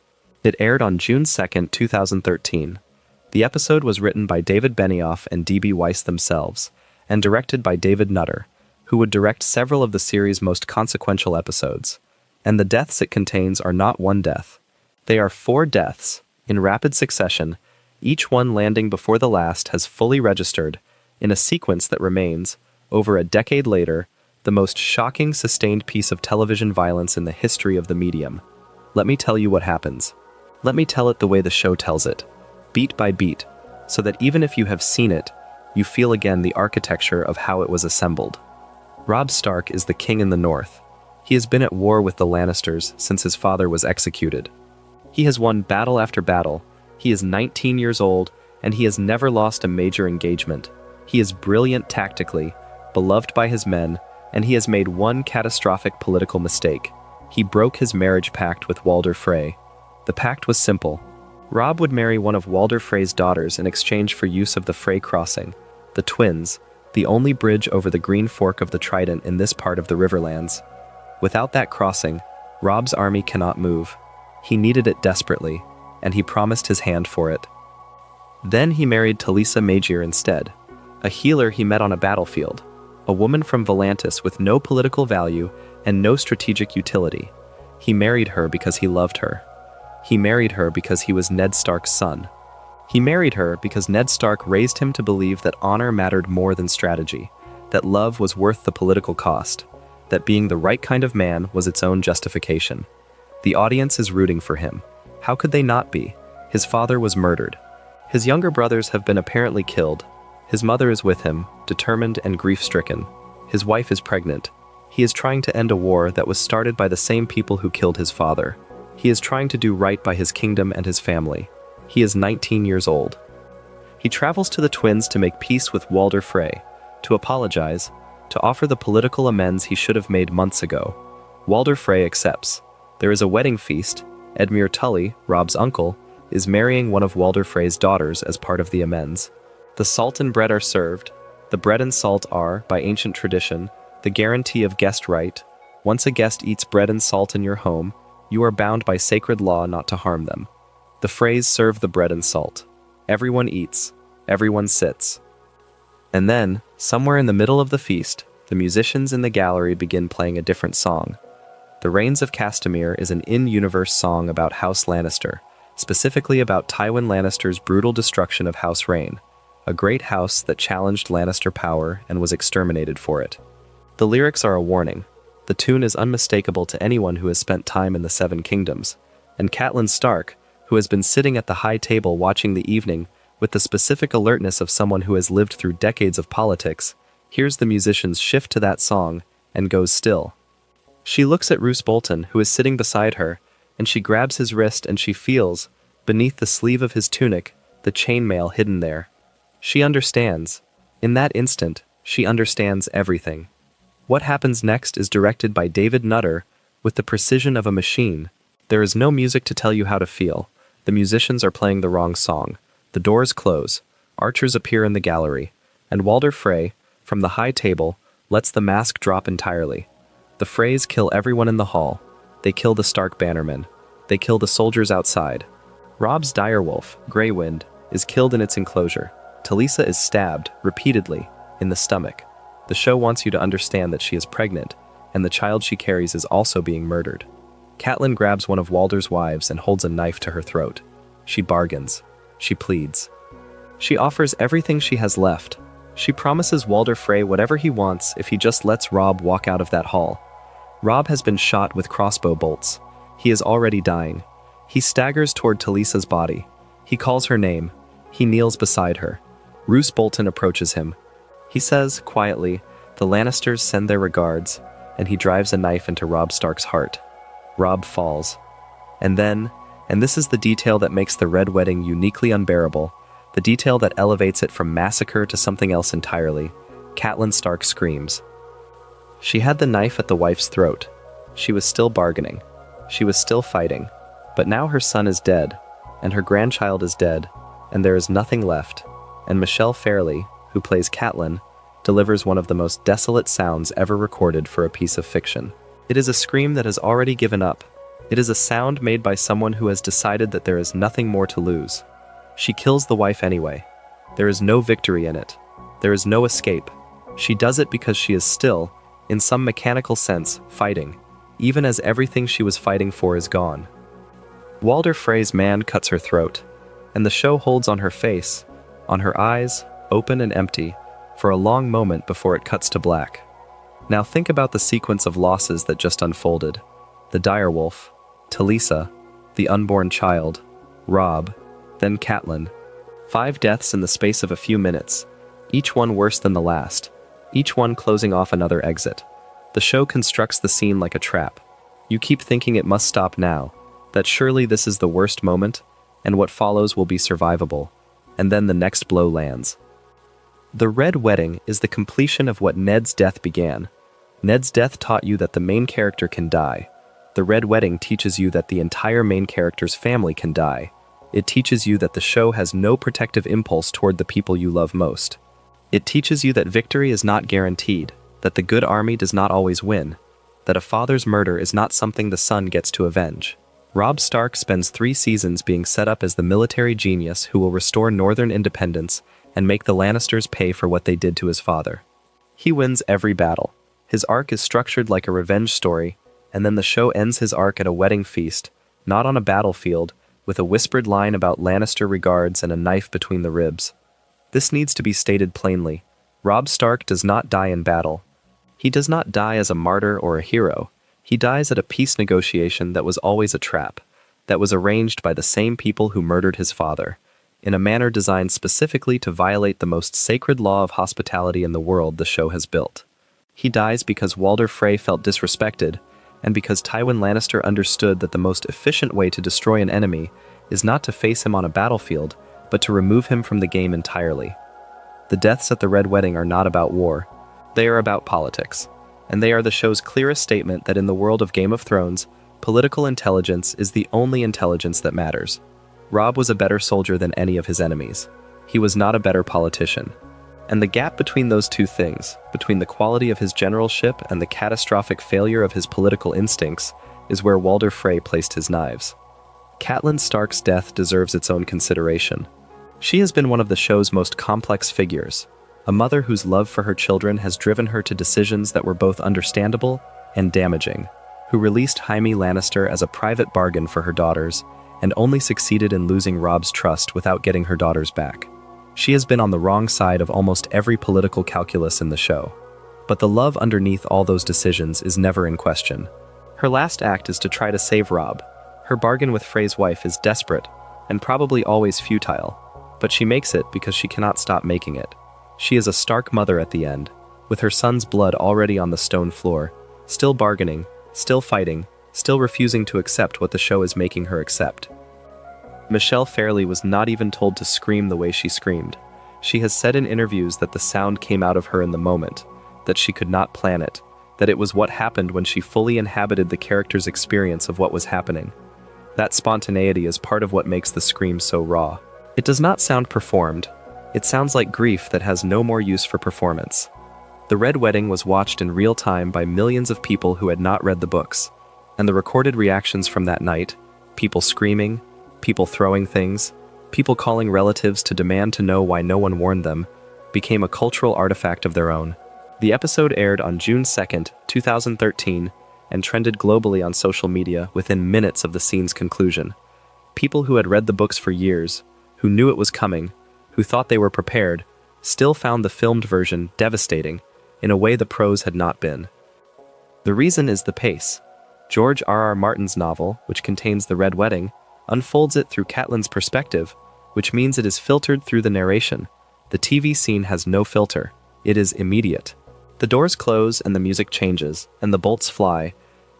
It aired on June 2, 2013. The episode was written by David Benioff and D.B. Weiss themselves, and directed by David Nutter, who would direct several of the series' most consequential episodes. And the deaths it contains are not one death. They are 4 deaths, in rapid succession, each one landing before the last has fully registered, in a sequence that remains, over a decade later, the most shocking sustained piece of television violence in the history of the medium. Let me tell you what happens. Let me tell it the way the show tells it, beat by beat, so that even if you have seen it, you feel again the architecture of how it was assembled. Robb Stark is the king in the north. He has been at war with the Lannisters since his father was executed. He has won battle after battle. He is 19 years old, and he has never lost a major engagement. He is brilliant tactically, beloved by his men, and he has made one catastrophic political mistake. He broke his marriage pact with Walder Frey. The pact was simple. Robb would marry one of Walder Frey's daughters in exchange for use of the Frey Crossing, the Twins, the only bridge over the Green Fork of the Trident in this part of the Riverlands. Without that crossing, Robb's army cannot move. He needed it desperately, and he promised his hand for it. Then he married Talisa Maegir instead, a healer he met on a battlefield, a woman from Volantis with no political value and no strategic utility. He married her because he loved her. He married her because he was Ned Stark's son. He married her because Ned Stark raised him to believe that honor mattered more than strategy, that love was worth the political cost, that being the right kind of man was its own justification. The audience is rooting for him. How could they not be? His father was murdered. His younger brothers have been apparently killed. His mother is with him, determined and grief-stricken. His wife is pregnant. He is trying to end a war that was started by the same people who killed his father. He is trying to do right by his kingdom and his family. He is 19 years old. He travels to the Twins to make peace with Walder Frey, to apologize, to offer the political amends he should have made months ago. Walder Frey accepts. There is a wedding feast. Edmure Tully, Robb's uncle, is marrying one of Walder Frey's daughters as part of the amends. The salt and bread are served. The bread and salt are, by ancient tradition, the guarantee of guest right. Once a guest eats bread and salt in your home, you are bound by sacred law not to harm them. The Freys serve the bread and salt. Everyone eats. Everyone sits. And then, somewhere in the middle of the feast, the musicians in the gallery begin playing a different song. The Reigns of Castamere is an in-universe song about House Lannister, specifically about Tywin Lannister's brutal destruction of House Reyne, a great house that challenged Lannister power and was exterminated for it. The lyrics are a warning. The tune is unmistakable to anyone who has spent time in the Seven Kingdoms, and Catelyn Stark, who has been sitting at the high table watching the evening with the specific alertness of someone who has lived through decades of politics, hears the musicians shift to that song and goes still. She looks at Roose Bolton, who is sitting beside her, and she grabs his wrist and she feels, beneath the sleeve of his tunic, the chainmail hidden there. She understands. In that instant, she understands everything. What happens next is directed by David Nutter with the precision of a machine. There is no music to tell you how to feel. The musicians are playing the wrong song. The doors close. Archers appear in the gallery. And Walder Frey, from the high table, lets the mask drop entirely. The Freys kill everyone in the hall. They kill the Stark bannermen. They kill the soldiers outside. Robb's direwolf, Grey Wind, is killed in its enclosure. Talisa is stabbed, repeatedly, in the stomach. The show wants you to understand that she is pregnant, and the child she carries is also being murdered. Catelyn grabs one of Walder's wives and holds a knife to her throat. She bargains. She pleads. She offers everything she has left. She promises Walder Frey whatever he wants if he just lets Robb walk out of that hall. Robb has been shot with crossbow bolts. He is already dying. He staggers toward Talisa's body. He calls her name. He kneels beside her. Roose Bolton approaches him. He says, quietly, "The Lannisters send their regards," and he drives a knife into Robb Stark's heart. Robb falls. And then, and this is the detail that makes the Red Wedding uniquely unbearable, the detail that elevates it from massacre to something else entirely, Catelyn Stark screams. She had the knife at the wife's throat. She was still bargaining. She was still fighting. But now her son is dead, and her grandchild is dead, and there is nothing left. And Michelle Fairley, who plays Catelyn, delivers one of the most desolate sounds ever recorded for a piece of fiction. It is a scream that has already given up. It is a sound made by someone who has decided that there is nothing more to lose. She kills the wife anyway. There is no victory in it. There is no escape. She does it because she is still, in some mechanical sense, fighting, even as everything she was fighting for is gone. Walder Frey's man cuts her throat, and the show holds on her face, on her eyes, open and empty, for a long moment before it cuts to black. Now think about the sequence of losses that just unfolded. The direwolf, Talisa, the unborn child, Robb, then Catelyn. 5 deaths in the space of a few minutes, each one worse than the last, each one closing off another exit. The show constructs the scene like a trap. You keep thinking it must stop now, that surely this is the worst moment, and what follows will be survivable, and then the next blow lands. The Red Wedding is the completion of what Ned's death began. Ned's death taught you that the main character can die. The Red Wedding teaches you that the entire main character's family can die. It teaches you that the show has no protective impulse toward the people you love most. It teaches you that victory is not guaranteed, that the good army does not always win, that a father's murder is not something the son gets to avenge. Robb Stark spends 3 seasons being set up as the military genius who will restore Northern independence and make the Lannisters pay for what they did to his father. He wins every battle. His arc is structured like a revenge story, and then the show ends his arc at a wedding feast, not on a battlefield, with a whispered line about Lannister regards and a knife between the ribs. This needs to be stated plainly. Robb Stark does not die in battle. He does not die as a martyr or a hero. He dies at a peace negotiation that was always a trap, that was arranged by the same people who murdered his father, in a manner designed specifically to violate the most sacred law of hospitality in the world the show has built. He dies because Walder Frey felt disrespected, and because Tywin Lannister understood that the most efficient way to destroy an enemy is not to face him on a battlefield, but to remove him from the game entirely. The deaths at the Red Wedding are not about war. They are about politics, and they are the show's clearest statement that in the world of Game of Thrones, political intelligence is the only intelligence that matters. Robb was a better soldier than any of his enemies. He was not a better politician. And the gap between those two things, between the quality of his generalship and the catastrophic failure of his political instincts, is where Walder Frey placed his knives. Catelyn Stark's death deserves its own consideration. She has been one of the show's most complex figures, a mother whose love for her children has driven her to decisions that were both understandable and damaging, who released Jaime Lannister as a private bargain for her daughters, and only succeeded in losing Robb's trust without getting her daughters back. She has been on the wrong side of almost every political calculus in the show. But the love underneath all those decisions is never in question. Her last act is to try to save Robb. Her bargain with Frey's wife is desperate, and probably always futile, but she makes it because she cannot stop making it. She is a Stark mother at the end, with her son's blood already on the stone floor, still bargaining, still fighting, still refusing to accept what the show is making her accept. Michelle Fairley was not even told to scream the way she screamed. She has said in interviews that the sound came out of her in the moment, that she could not plan it, that it was what happened when she fully inhabited the character's experience of what was happening. That spontaneity is part of what makes the scream so raw. It does not sound performed. It sounds like grief that has no more use for performance. The Red Wedding was watched in real time by millions of people who had not read the books, and the recorded reactions from that night, people screaming, people throwing things, people calling relatives to demand to know why no one warned them, became a cultural artifact of their own. The episode aired on June 2nd, 2013, and trended globally on social media within minutes of the scene's conclusion. People who had read the books for years, who knew it was coming, who thought they were prepared, still found the filmed version devastating in a way the prose had not been. The reason is the pace. George R.R. Martin's novel, which contains the Red Wedding, unfolds it through Catelyn's perspective, which means it is filtered through the narration. The TV scene has no filter. It is immediate. The doors close and the music changes, and the bolts fly,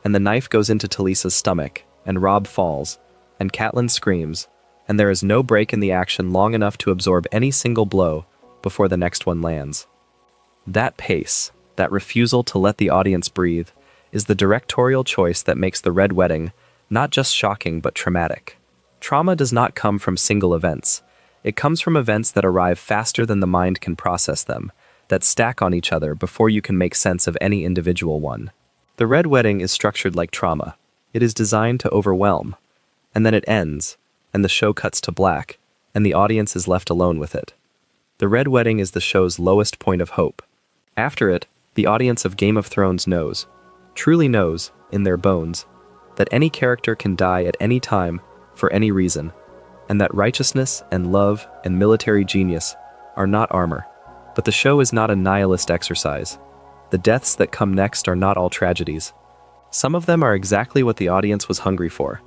and the knife goes into Talisa's stomach, and Robb falls, and Catelyn screams, and there is no break in the action long enough to absorb any single blow before the next one lands. That pace, that refusal to let the audience breathe, is the directorial choice that makes the Red Wedding not just shocking but traumatic. Trauma does not come from single events. It comes from events that arrive faster than the mind can process them, that stack on each other before you can make sense of any individual one. The Red Wedding is structured like trauma. It is designed to overwhelm, and then it ends, and the show cuts to black, and the audience is left alone with it. The Red Wedding is the show's lowest point of hope. After it, the audience of Game of Thrones knows, truly knows, in their bones, that any character can die at any time, for any reason, and that righteousness and love and military genius are not armor. But the show is not a nihilist exercise. The deaths that come next are not all tragedies. Some of them are exactly what the audience was hungry for.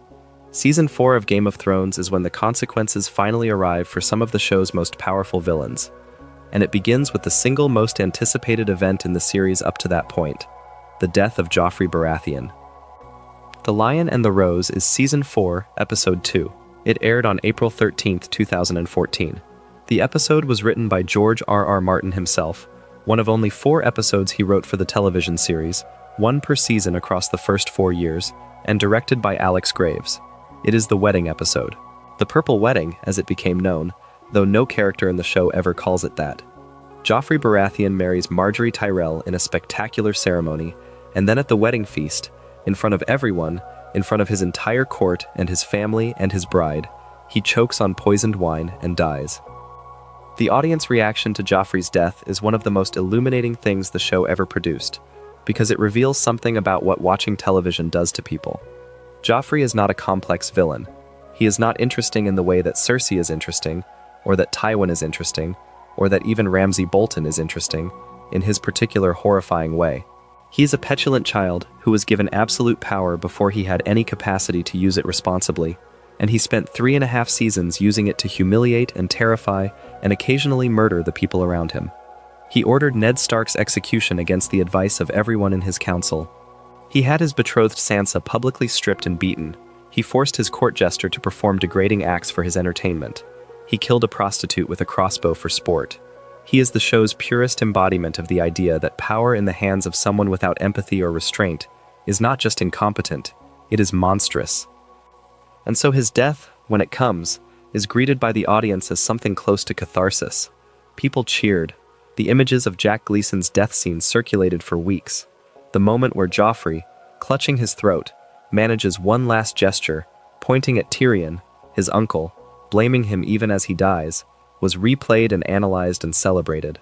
Season 4 of Game of Thrones is when the consequences finally arrive for some of the show's most powerful villains. And it begins with the single most anticipated event in the series up to that point, the death of Joffrey Baratheon. The Lion and the Rose is Season 4, Episode 2. It aired on April 13, 2014. The episode was written by George R.R. Martin himself, one of only 4 episodes he wrote for the television series, 1 per season across the first 4 years, and directed by Alex Graves. It is the wedding episode. The Purple Wedding, as it became known, though no character in the show ever calls it that. Joffrey Baratheon marries Margaery Tyrell in a spectacular ceremony, and then at the wedding feast, in front of everyone, in front of his entire court and his family and his bride, he chokes on poisoned wine and dies. The audience reaction to Joffrey's death is one of the most illuminating things the show ever produced, because it reveals something about what watching television does to people. Joffrey is not a complex villain. He is not interesting in the way that Cersei is interesting, or that Tywin is interesting, or that even Ramsay Bolton is interesting, in his particular horrifying way. He is a petulant child who was given absolute power before he had any capacity to use it responsibly, and he spent 3.5 seasons using it to humiliate and terrify and occasionally murder the people around him. He ordered Ned Stark's execution against the advice of everyone in his council. He had his betrothed Sansa publicly stripped and beaten. He forced his court jester to perform degrading acts for his entertainment. He killed a prostitute with a crossbow for sport. He is the show's purest embodiment of the idea that power in the hands of someone without empathy or restraint is not just incompetent, it is monstrous. And so his death, when it comes, is greeted by the audience as something close to catharsis. People cheered. The images of Jack Gleeson's death scene circulated for weeks. The moment where Joffrey, clutching his throat, manages one last gesture, pointing at Tyrion, his uncle, blaming him even as he dies, was replayed and analyzed and celebrated.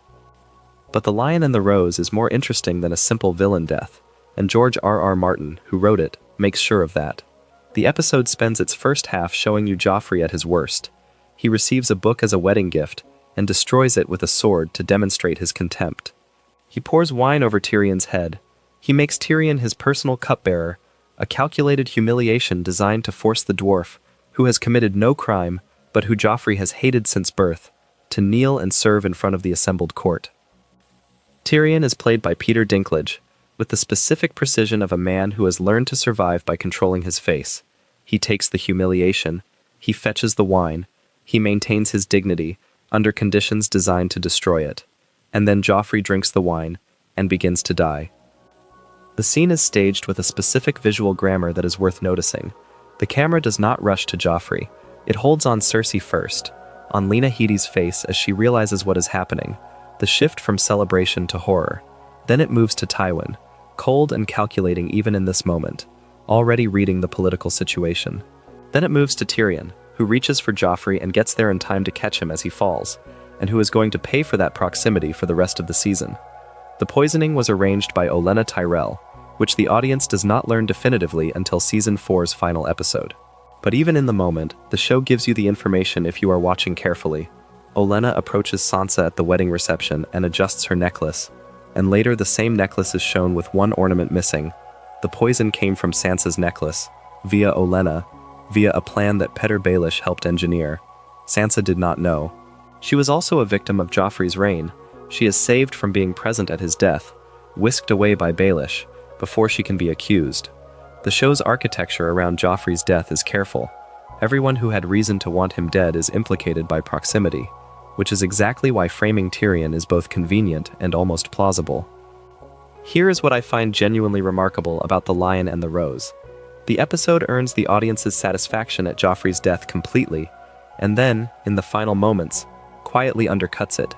But The Lion and the Rose is more interesting than a simple villain death, and George R.R. Martin, who wrote it, makes sure of that. The episode spends its first half showing you Joffrey at his worst. He receives a book as a wedding gift, and destroys it with a sword to demonstrate his contempt. He pours wine over Tyrion's head. He makes Tyrion his personal cupbearer, a calculated humiliation designed to force the dwarf, who has committed no crime, but who Joffrey has hated since birth, to kneel and serve in front of the assembled court. Tyrion is played by Peter Dinklage, with the specific precision of a man who has learned to survive by controlling his face. He takes the humiliation, he fetches the wine, he maintains his dignity under conditions designed to destroy it, and then Joffrey drinks the wine and begins to die. The scene is staged with a specific visual grammar that is worth noticing. The camera does not rush to Joffrey. It holds on Cersei first, on Lena Headey's face as she realizes what is happening, the shift from celebration to horror. Then it moves to Tywin, cold and calculating even in this moment, already reading the political situation. Then it moves to Tyrion, who reaches for Joffrey and gets there in time to catch him as he falls, and who is going to pay for that proximity for the rest of the season. The poisoning was arranged by Olenna Tyrell, which the audience does not learn definitively until Season 4's final episode. But even in the moment, the show gives you the information if you are watching carefully. Olenna approaches Sansa at the wedding reception and adjusts her necklace, and later the same necklace is shown with one ornament missing. The poison came from Sansa's necklace, via Olenna, via a plan that Petyr Baelish helped engineer. Sansa did not know. She was also a victim of Joffrey's reign. She is saved from being present at his death, whisked away by Baelish, before she can be accused. The show's architecture around Joffrey's death is careful. Everyone who had reason to want him dead is implicated by proximity, which is exactly why framing Tyrion is both convenient and almost plausible. Here is what I find genuinely remarkable about The Lion and the Rose. The episode earns the audience's satisfaction at Joffrey's death completely, and then, in the final moments, quietly undercuts it.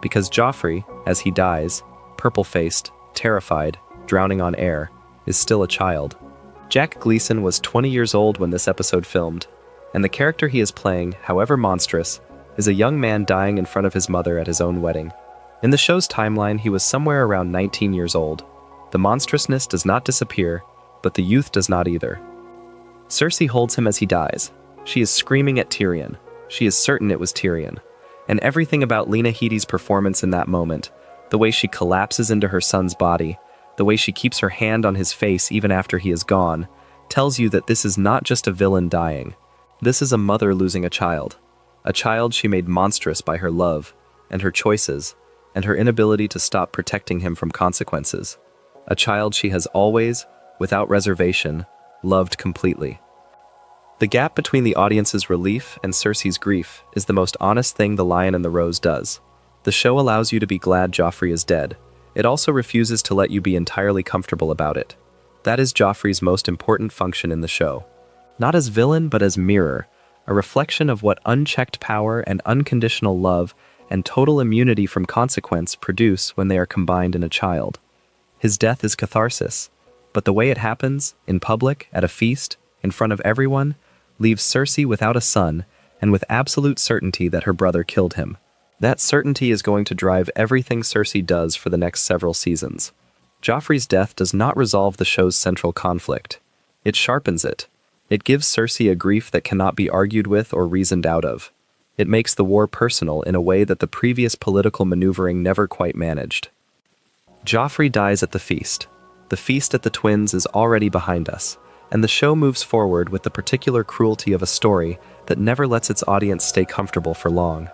Because Joffrey, as he dies, purple-faced, terrified, drowning on air, is still a child. Jack Gleeson was 20 years old when this episode filmed, and the character he is playing, however monstrous, is a young man dying in front of his mother at his own wedding. In the show's timeline, he was somewhere around 19 years old. The monstrousness does not disappear, but the youth does not either. Cersei holds him as he dies. She is screaming at Tyrion. She is certain it was Tyrion. And everything about Lena Headey's performance in that moment, the way she collapses into her son's body, the way she keeps her hand on his face even after he is gone, tells you that this is not just a villain dying. This is a mother losing a child she made monstrous by her love, and her choices, and her inability to stop protecting him from consequences. A child she has always, without reservation, loved completely. The gap between the audience's relief and Cersei's grief is the most honest thing The Lion and the Rose does. The show allows you to be glad Joffrey is dead. It also refuses to let you be entirely comfortable about it. That is Joffrey's most important function in the show. Not as villain, but as mirror, a reflection of what unchecked power and unconditional love and total immunity from consequence produce when they are combined in a child. His death is catharsis, but the way it happens, in public, at a feast, in front of everyone, leaves Cersei without a son and with absolute certainty that her brother killed him. That certainty is going to drive everything Cersei does for the next several seasons. Joffrey's death does not resolve the show's central conflict. It sharpens it. It gives Cersei a grief that cannot be argued with or reasoned out of. It makes the war personal in a way that the previous political maneuvering never quite managed. Joffrey dies at the feast. The feast at the Twins is already behind us, and the show moves forward with the particular cruelty of a story that never lets its audience stay comfortable for long.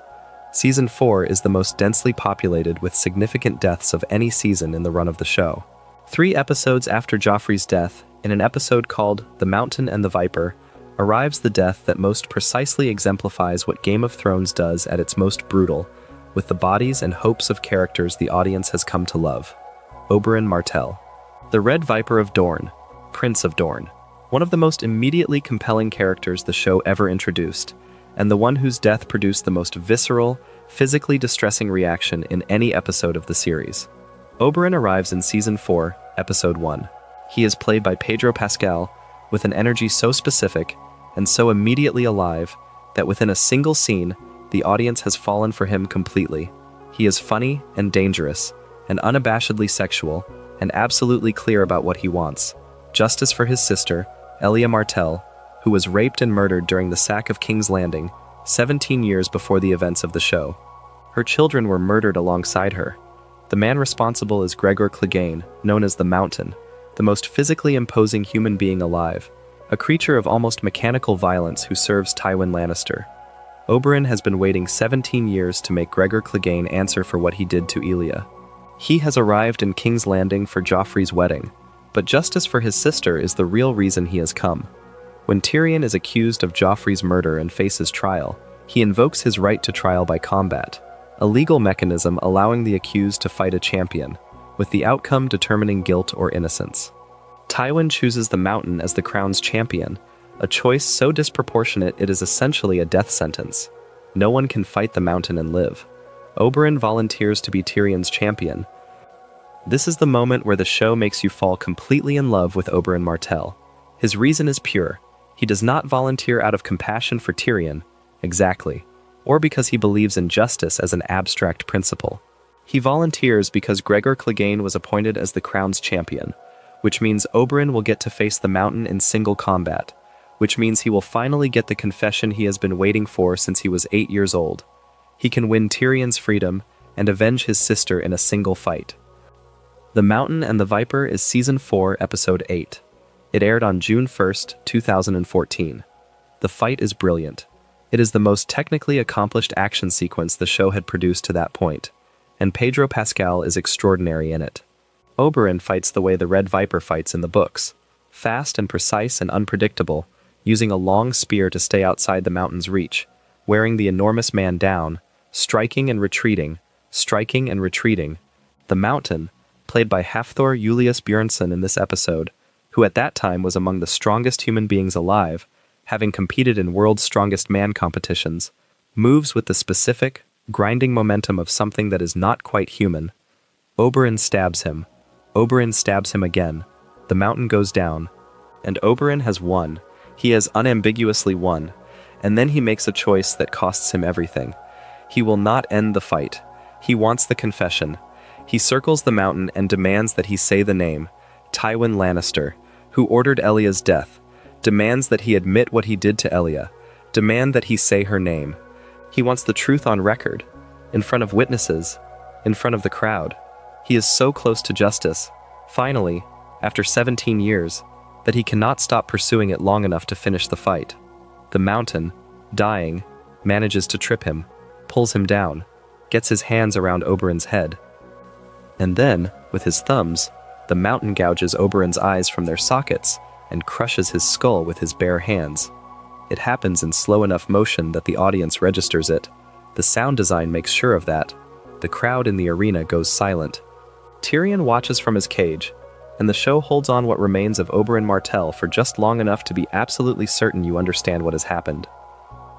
Season 4 is the most densely populated with significant deaths of any season in the run of the show. 3 episodes after Joffrey's death, in an episode called The Mountain and the Viper, arrives the death that most precisely exemplifies what Game of Thrones does at its most brutal, with the bodies and hopes of characters the audience has come to love. Oberyn Martell. The Red Viper of Dorne, Prince of Dorne. One of the most immediately compelling characters the show ever introduced, and the one whose death produced the most visceral, physically distressing reaction in any episode of the series. Oberyn arrives in Season 4, Episode 1. He is played by Pedro Pascal, with an energy so specific and so immediately alive that within a single scene, the audience has fallen for him completely. He is funny and dangerous, and unabashedly sexual, and absolutely clear about what he wants. Justice for his sister, Elia Martell, who was raped and murdered during the sack of King's Landing, 17 years before the events of the show. Her children were murdered alongside her. The man responsible is Gregor Clegane, known as the Mountain, the most physically imposing human being alive, a creature of almost mechanical violence who serves Tywin Lannister. Oberyn has been waiting 17 years to make Gregor Clegane answer for what he did to Elia. He has arrived in King's Landing for Joffrey's wedding, but justice for his sister is the real reason he has come. When Tyrion is accused of Joffrey's murder and faces trial, he invokes his right to trial by combat, a legal mechanism allowing the accused to fight a champion, with the outcome determining guilt or innocence. Tywin chooses the Mountain as the crown's champion, a choice so disproportionate it is essentially a death sentence. No one can fight the Mountain and live. Oberyn volunteers to be Tyrion's champion. This is the moment where the show makes you fall completely in love with Oberyn Martell. His reason is pure. He does not volunteer out of compassion for Tyrion, exactly, or because he believes in justice as an abstract principle. He volunteers because Gregor Clegane was appointed as the crown's champion, which means Oberyn will get to face the Mountain in single combat, which means he will finally get the confession he has been waiting for since he was 8 years old. He can win Tyrion's freedom and avenge his sister in a single fight. The Mountain and the Viper is Season 4, Episode 8. It aired on June 1st, 2014. The fight is brilliant. It is the most technically accomplished action sequence the show had produced to that point, and Pedro Pascal is extraordinary in it. Oberyn fights the way the Red Viper fights in the books, fast and precise and unpredictable, using a long spear to stay outside the mountain's reach, wearing the enormous man down, striking and retreating, striking and retreating. The Mountain, played by Hafthor Julius Björnsson in this episode, who at that time was among the strongest human beings alive, having competed in World's Strongest Man competitions, moves with the specific, grinding momentum of something that is not quite human. Oberyn stabs him. Oberyn stabs him again. The mountain goes down. And Oberyn has won. He has unambiguously won. And then he makes a choice that costs him everything. He will not end the fight. He wants the confession. He circles the mountain and demands that he say the name, Tywin Lannister, who ordered Elya's death, demands that he admit what he did to Elya, demand that he say her name. He wants the truth on record, in front of witnesses, in front of the crowd. He is so close to justice, finally, after 17 years, that he cannot stop pursuing it long enough to finish the fight. The Mountain, dying, manages to trip him, pulls him down, gets his hands around Oberyn's head. And then, with his thumbs, the Mountain gouges Oberyn's eyes from their sockets and crushes his skull with his bare hands. It happens in slow enough motion that the audience registers it. The sound design makes sure of that. The crowd in the arena goes silent. Tyrion watches from his cage, and the show holds on what remains of Oberyn Martell for just long enough to be absolutely certain you understand what has happened.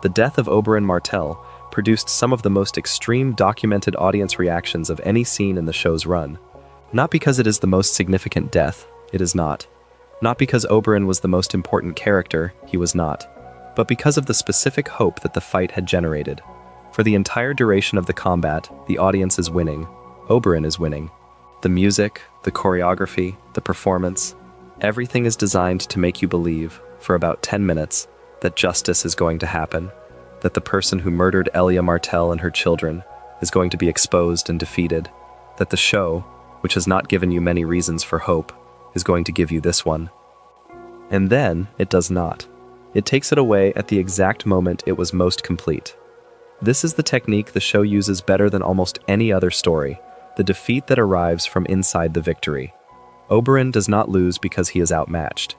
The death of Oberyn Martell produced some of the most extreme documented audience reactions of any scene in the show's run. Not because it is the most significant death, it is not. Not because Oberyn was the most important character, he was not. But because of the specific hope that the fight had generated. For the entire duration of the combat, the audience is winning. Oberyn is winning. The music, the choreography, the performance, everything is designed to make you believe, for about 10 minutes, that justice is going to happen, that the person who murdered Elya Martell and her children is going to be exposed and defeated, that the show, which has not given you many reasons for hope, is going to give you this one. And then, it does not. It takes it away at the exact moment it was most complete. This is the technique the show uses better than almost any other story, the defeat that arrives from inside the victory. Oberyn does not lose because he is outmatched.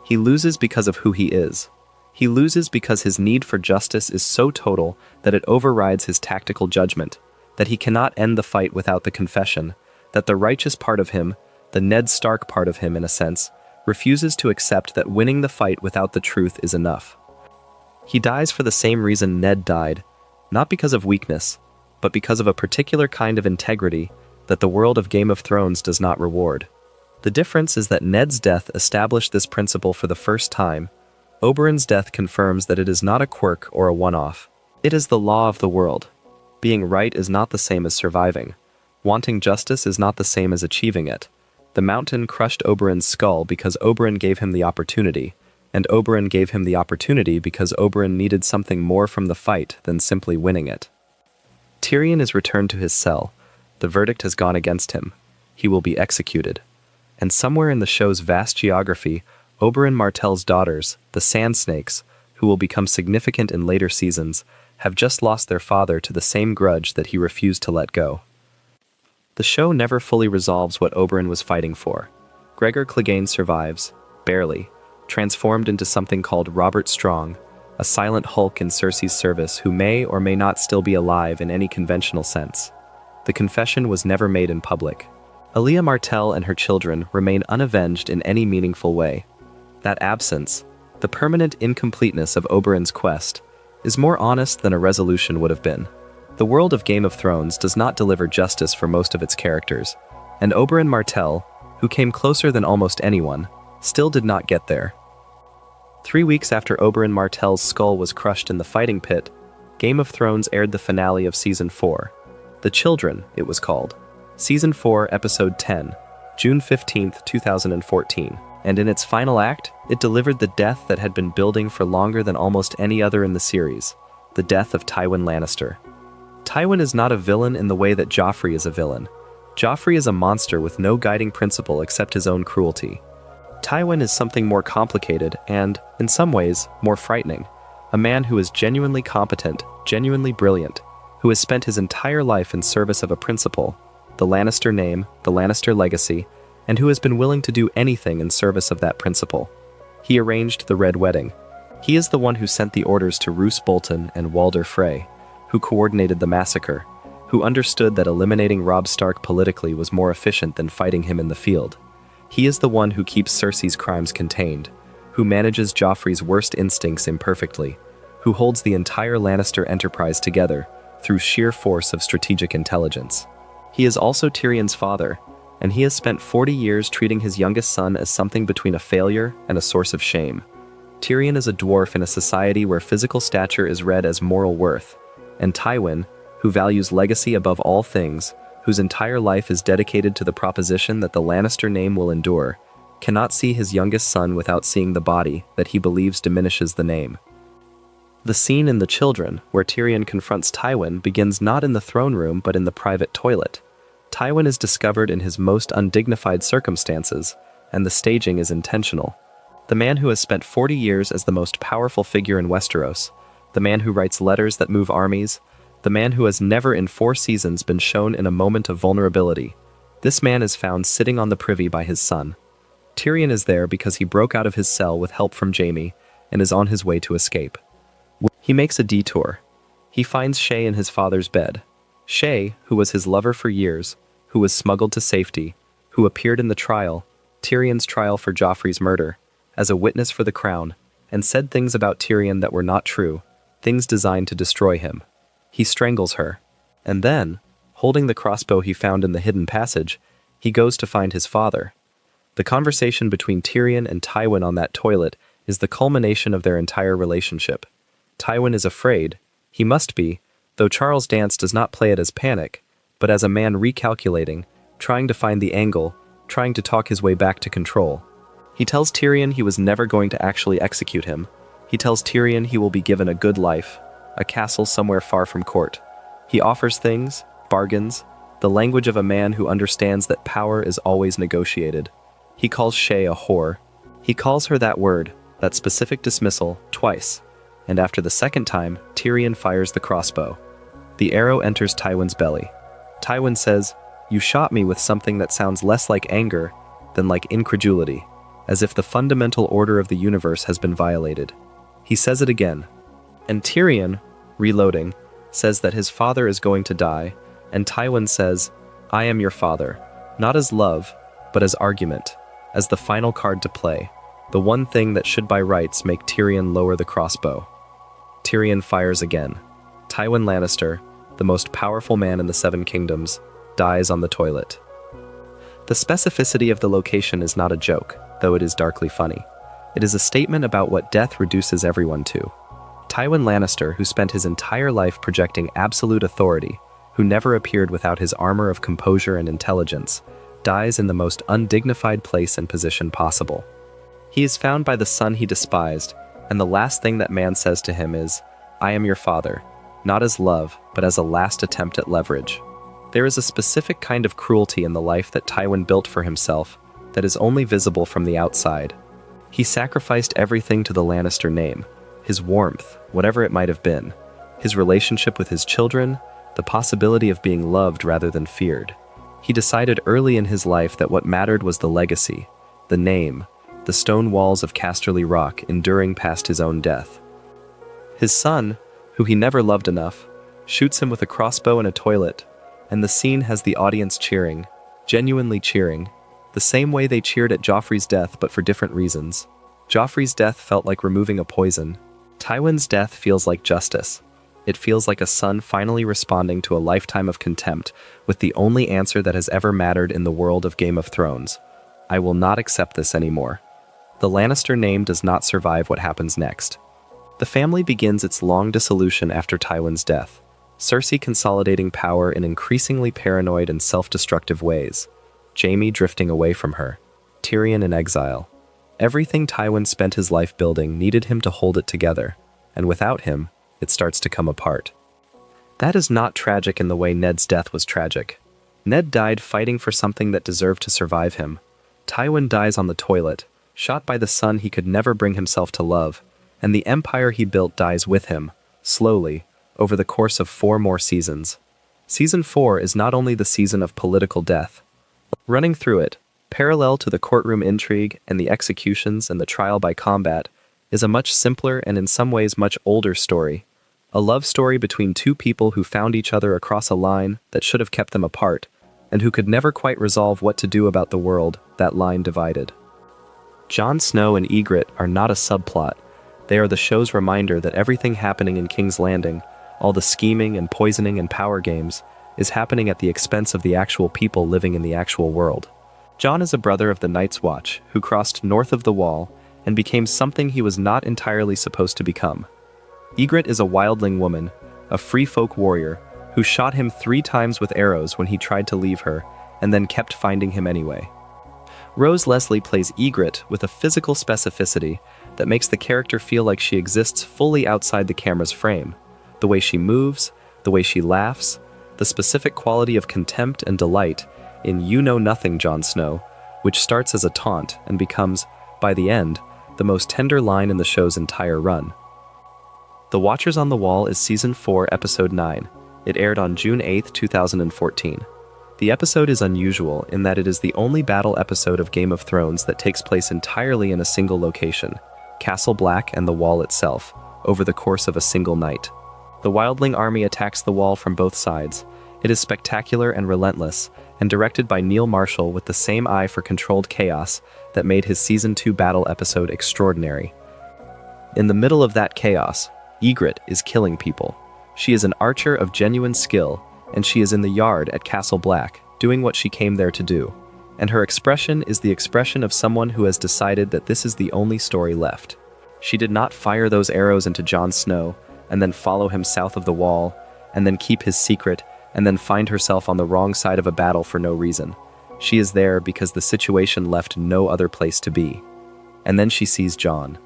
He loses because of who he is. He loses because his need for justice is so total that it overrides his tactical judgment, that he cannot end the fight without the confession, that the righteous part of him, the Ned Stark part of him in a sense, refuses to accept that winning the fight without the truth is enough. He dies for the same reason Ned died, not because of weakness, but because of a particular kind of integrity that the world of Game of Thrones does not reward. The difference is that Ned's death established this principle for the first time. Oberyn's death confirms that it is not a quirk or a one-off. It is the law of the world. Being right is not the same as surviving. Wanting justice is not the same as achieving it. The Mountain crushed Oberyn's skull because Oberyn gave him the opportunity, and Oberyn gave him the opportunity because Oberyn needed something more from the fight than simply winning it. Tyrion is returned to his cell. The verdict has gone against him. He will be executed. And somewhere in the show's vast geography, Oberyn Martell's daughters, the Sand Snakes, who will become significant in later seasons, have just lost their father to the same grudge that he refused to let go. The show never fully resolves what Oberyn was fighting for. Gregor Clegane survives, barely, transformed into something called Robert Strong, a silent hulk in Cersei's service who may or may not still be alive in any conventional sense. The confession was never made in public. Elya Martell and her children remain unavenged in any meaningful way. That absence, the permanent incompleteness of Oberyn's quest, is more honest than a resolution would have been. The world of Game of Thrones does not deliver justice for most of its characters, and Oberyn Martell, who came closer than almost anyone, still did not get there. 3 weeks after Oberyn Martell's skull was crushed in the fighting pit, Game of Thrones aired the finale of Season 4. The Children, it was called. Season 4, Episode 10, June 15, 2014. And in its final act, it delivered the death that had been building for longer than almost any other in the series, the death of Tywin Lannister. Tywin is not a villain in the way that Joffrey is a villain. Joffrey is a monster with no guiding principle except his own cruelty. Tywin is something more complicated and, in some ways, more frightening. A man who is genuinely competent, genuinely brilliant, who has spent his entire life in service of a principle, the Lannister name, the Lannister legacy, and who has been willing to do anything in service of that principle. He arranged the Red Wedding. He is the one who sent the orders to Roose Bolton and Walder Frey, who coordinated the massacre, who understood that eliminating Robb Stark politically was more efficient than fighting him in the field. He is the one who keeps Cersei's crimes contained, who manages Joffrey's worst instincts imperfectly, who holds the entire Lannister enterprise together through sheer force of strategic intelligence. He is also Tyrion's father, and he has spent 40 years treating his youngest son as something between a failure and a source of shame. Tyrion is a dwarf in a society where physical stature is read as moral worth, and Tywin, who values legacy above all things, whose entire life is dedicated to the proposition that the Lannister name will endure, cannot see his youngest son without seeing the body that he believes diminishes the name. The scene in The Children, where Tyrion confronts Tywin, begins not in the throne room but in the private toilet. Tywin is discovered in his most undignified circumstances, and the staging is intentional. The man who has spent 40 years as the most powerful figure in Westeros, the man who writes letters that move armies, the man who has never in 4 seasons been shown in a moment of vulnerability. This man is found sitting on the privy by his son. Tyrion is there because he broke out of his cell with help from Jaime and is on his way to escape. He makes a detour. He finds Shae in his father's bed. Shae, who was his lover for years, who was smuggled to safety, who appeared in the trial, Tyrion's trial for Joffrey's murder, as a witness for the crown, and said things about Tyrion that were not true, things designed to destroy him. He strangles her. And then, holding the crossbow he found in the hidden passage, he goes to find his father. The conversation between Tyrion and Tywin on that toilet is the culmination of their entire relationship. Tywin is afraid. He must be, though Charles Dance does not play it as panic, but as a man recalculating, trying to find the angle, trying to talk his way back to control. He tells Tyrion he was never going to actually execute him. He tells Tyrion he will be given a good life, a castle somewhere far from court. He offers things, bargains, the language of a man who understands that power is always negotiated. He calls Shae a whore. He calls her that word, that specific dismissal, twice. And after the second time, Tyrion fires the crossbow. The arrow enters Tywin's belly. Tywin says, "You shot me with something that sounds less like anger than like incredulity, as if the fundamental order of the universe has been violated." He says it again. And Tyrion, reloading, says that his father is going to die, and Tywin says, "I am your father," not as love, but as argument, as the final card to play, the one thing that should by rights make Tyrion lower the crossbow. Tyrion fires again. Tywin Lannister, the most powerful man in the Seven Kingdoms, dies on the toilet. The specificity of the location is not a joke, though it is darkly funny. It is a statement about what death reduces everyone to. Tywin Lannister, who spent his entire life projecting absolute authority, who never appeared without his armor of composure and intelligence, dies in the most undignified place and position possible. He is found by the son he despised, and the last thing that man says to him is, "I am your father," not as love, but as a last attempt at leverage. There is a specific kind of cruelty in the life that Tywin built for himself that is only visible from the outside. He sacrificed everything to the Lannister name, his warmth, whatever it might have been, his relationship with his children, the possibility of being loved rather than feared. He decided early in his life that what mattered was the legacy, the name, the stone walls of Casterly Rock enduring past his own death. His son, who he never loved enough, shoots him with a crossbow in a toilet, and the scene has the audience cheering, genuinely cheering, the same way they cheered at Joffrey's death but for different reasons. Joffrey's death felt like removing a poison. Tywin's death feels like justice. It feels like a son finally responding to a lifetime of contempt with the only answer that has ever mattered in the world of Game of Thrones. I will not accept this anymore. The Lannister name does not survive what happens next. The family begins its long dissolution after Tywin's death, Cersei consolidating power in increasingly paranoid and self-destructive ways, Jaime drifting away from her, Tyrion in exile. Everything Tywin spent his life building needed him to hold it together, and without him, it starts to come apart. That is not tragic in the way Ned's death was tragic. Ned died fighting for something that deserved to survive him. Tywin dies on the toilet, shot by the son he could never bring himself to love, and the empire he built dies with him, slowly, over the course of 4 more seasons. Season 4 is not only the season of political death. Running through it, parallel to the courtroom intrigue and the executions and the trial by combat, is a much simpler and in some ways much older story. A love story between two people who found each other across a line that should have kept them apart, and who could never quite resolve what to do about the world that line divided. Jon Snow and Ygritte are not a subplot. They are the show's reminder that everything happening in King's Landing, all the scheming and poisoning and power games, is happening at the expense of the actual people living in the actual world. Jon is a brother of the Night's Watch who crossed north of the Wall and became something he was not entirely supposed to become. Ygritte is a wildling woman, a free folk warrior, who shot him 3 times with arrows when he tried to leave her, and then kept finding him anyway. Rose Leslie plays Ygritte with a physical specificity that makes the character feel like she exists fully outside the camera's frame. The way she moves, the way she laughs, the specific quality of contempt and delight in "You Know Nothing, Jon Snow," which starts as a taunt and becomes, by the end, the most tender line in the show's entire run. The Watchers on the Wall is Season 4, Episode 9. It aired on June 8, 2014. The episode is unusual in that it is the only battle episode of Game of Thrones that takes place entirely in a single location, Castle Black and the Wall itself, over the course of a single night. The wildling army attacks the Wall from both sides. It is spectacular and relentless, and directed by Neil Marshall with the same eye for controlled chaos that made his Season 2 battle episode extraordinary. In the middle of that chaos, Ygritte is killing people. She is an archer of genuine skill, and she is in the yard at Castle Black, doing what she came there to do. And her expression is the expression of someone who has decided that this is the only story left. She did not fire those arrows into Jon Snow, and then follow him south of the Wall, and then keep his secret, and then find herself on the wrong side of a battle for no reason. She is there because the situation left no other place to be. And then she sees Jon.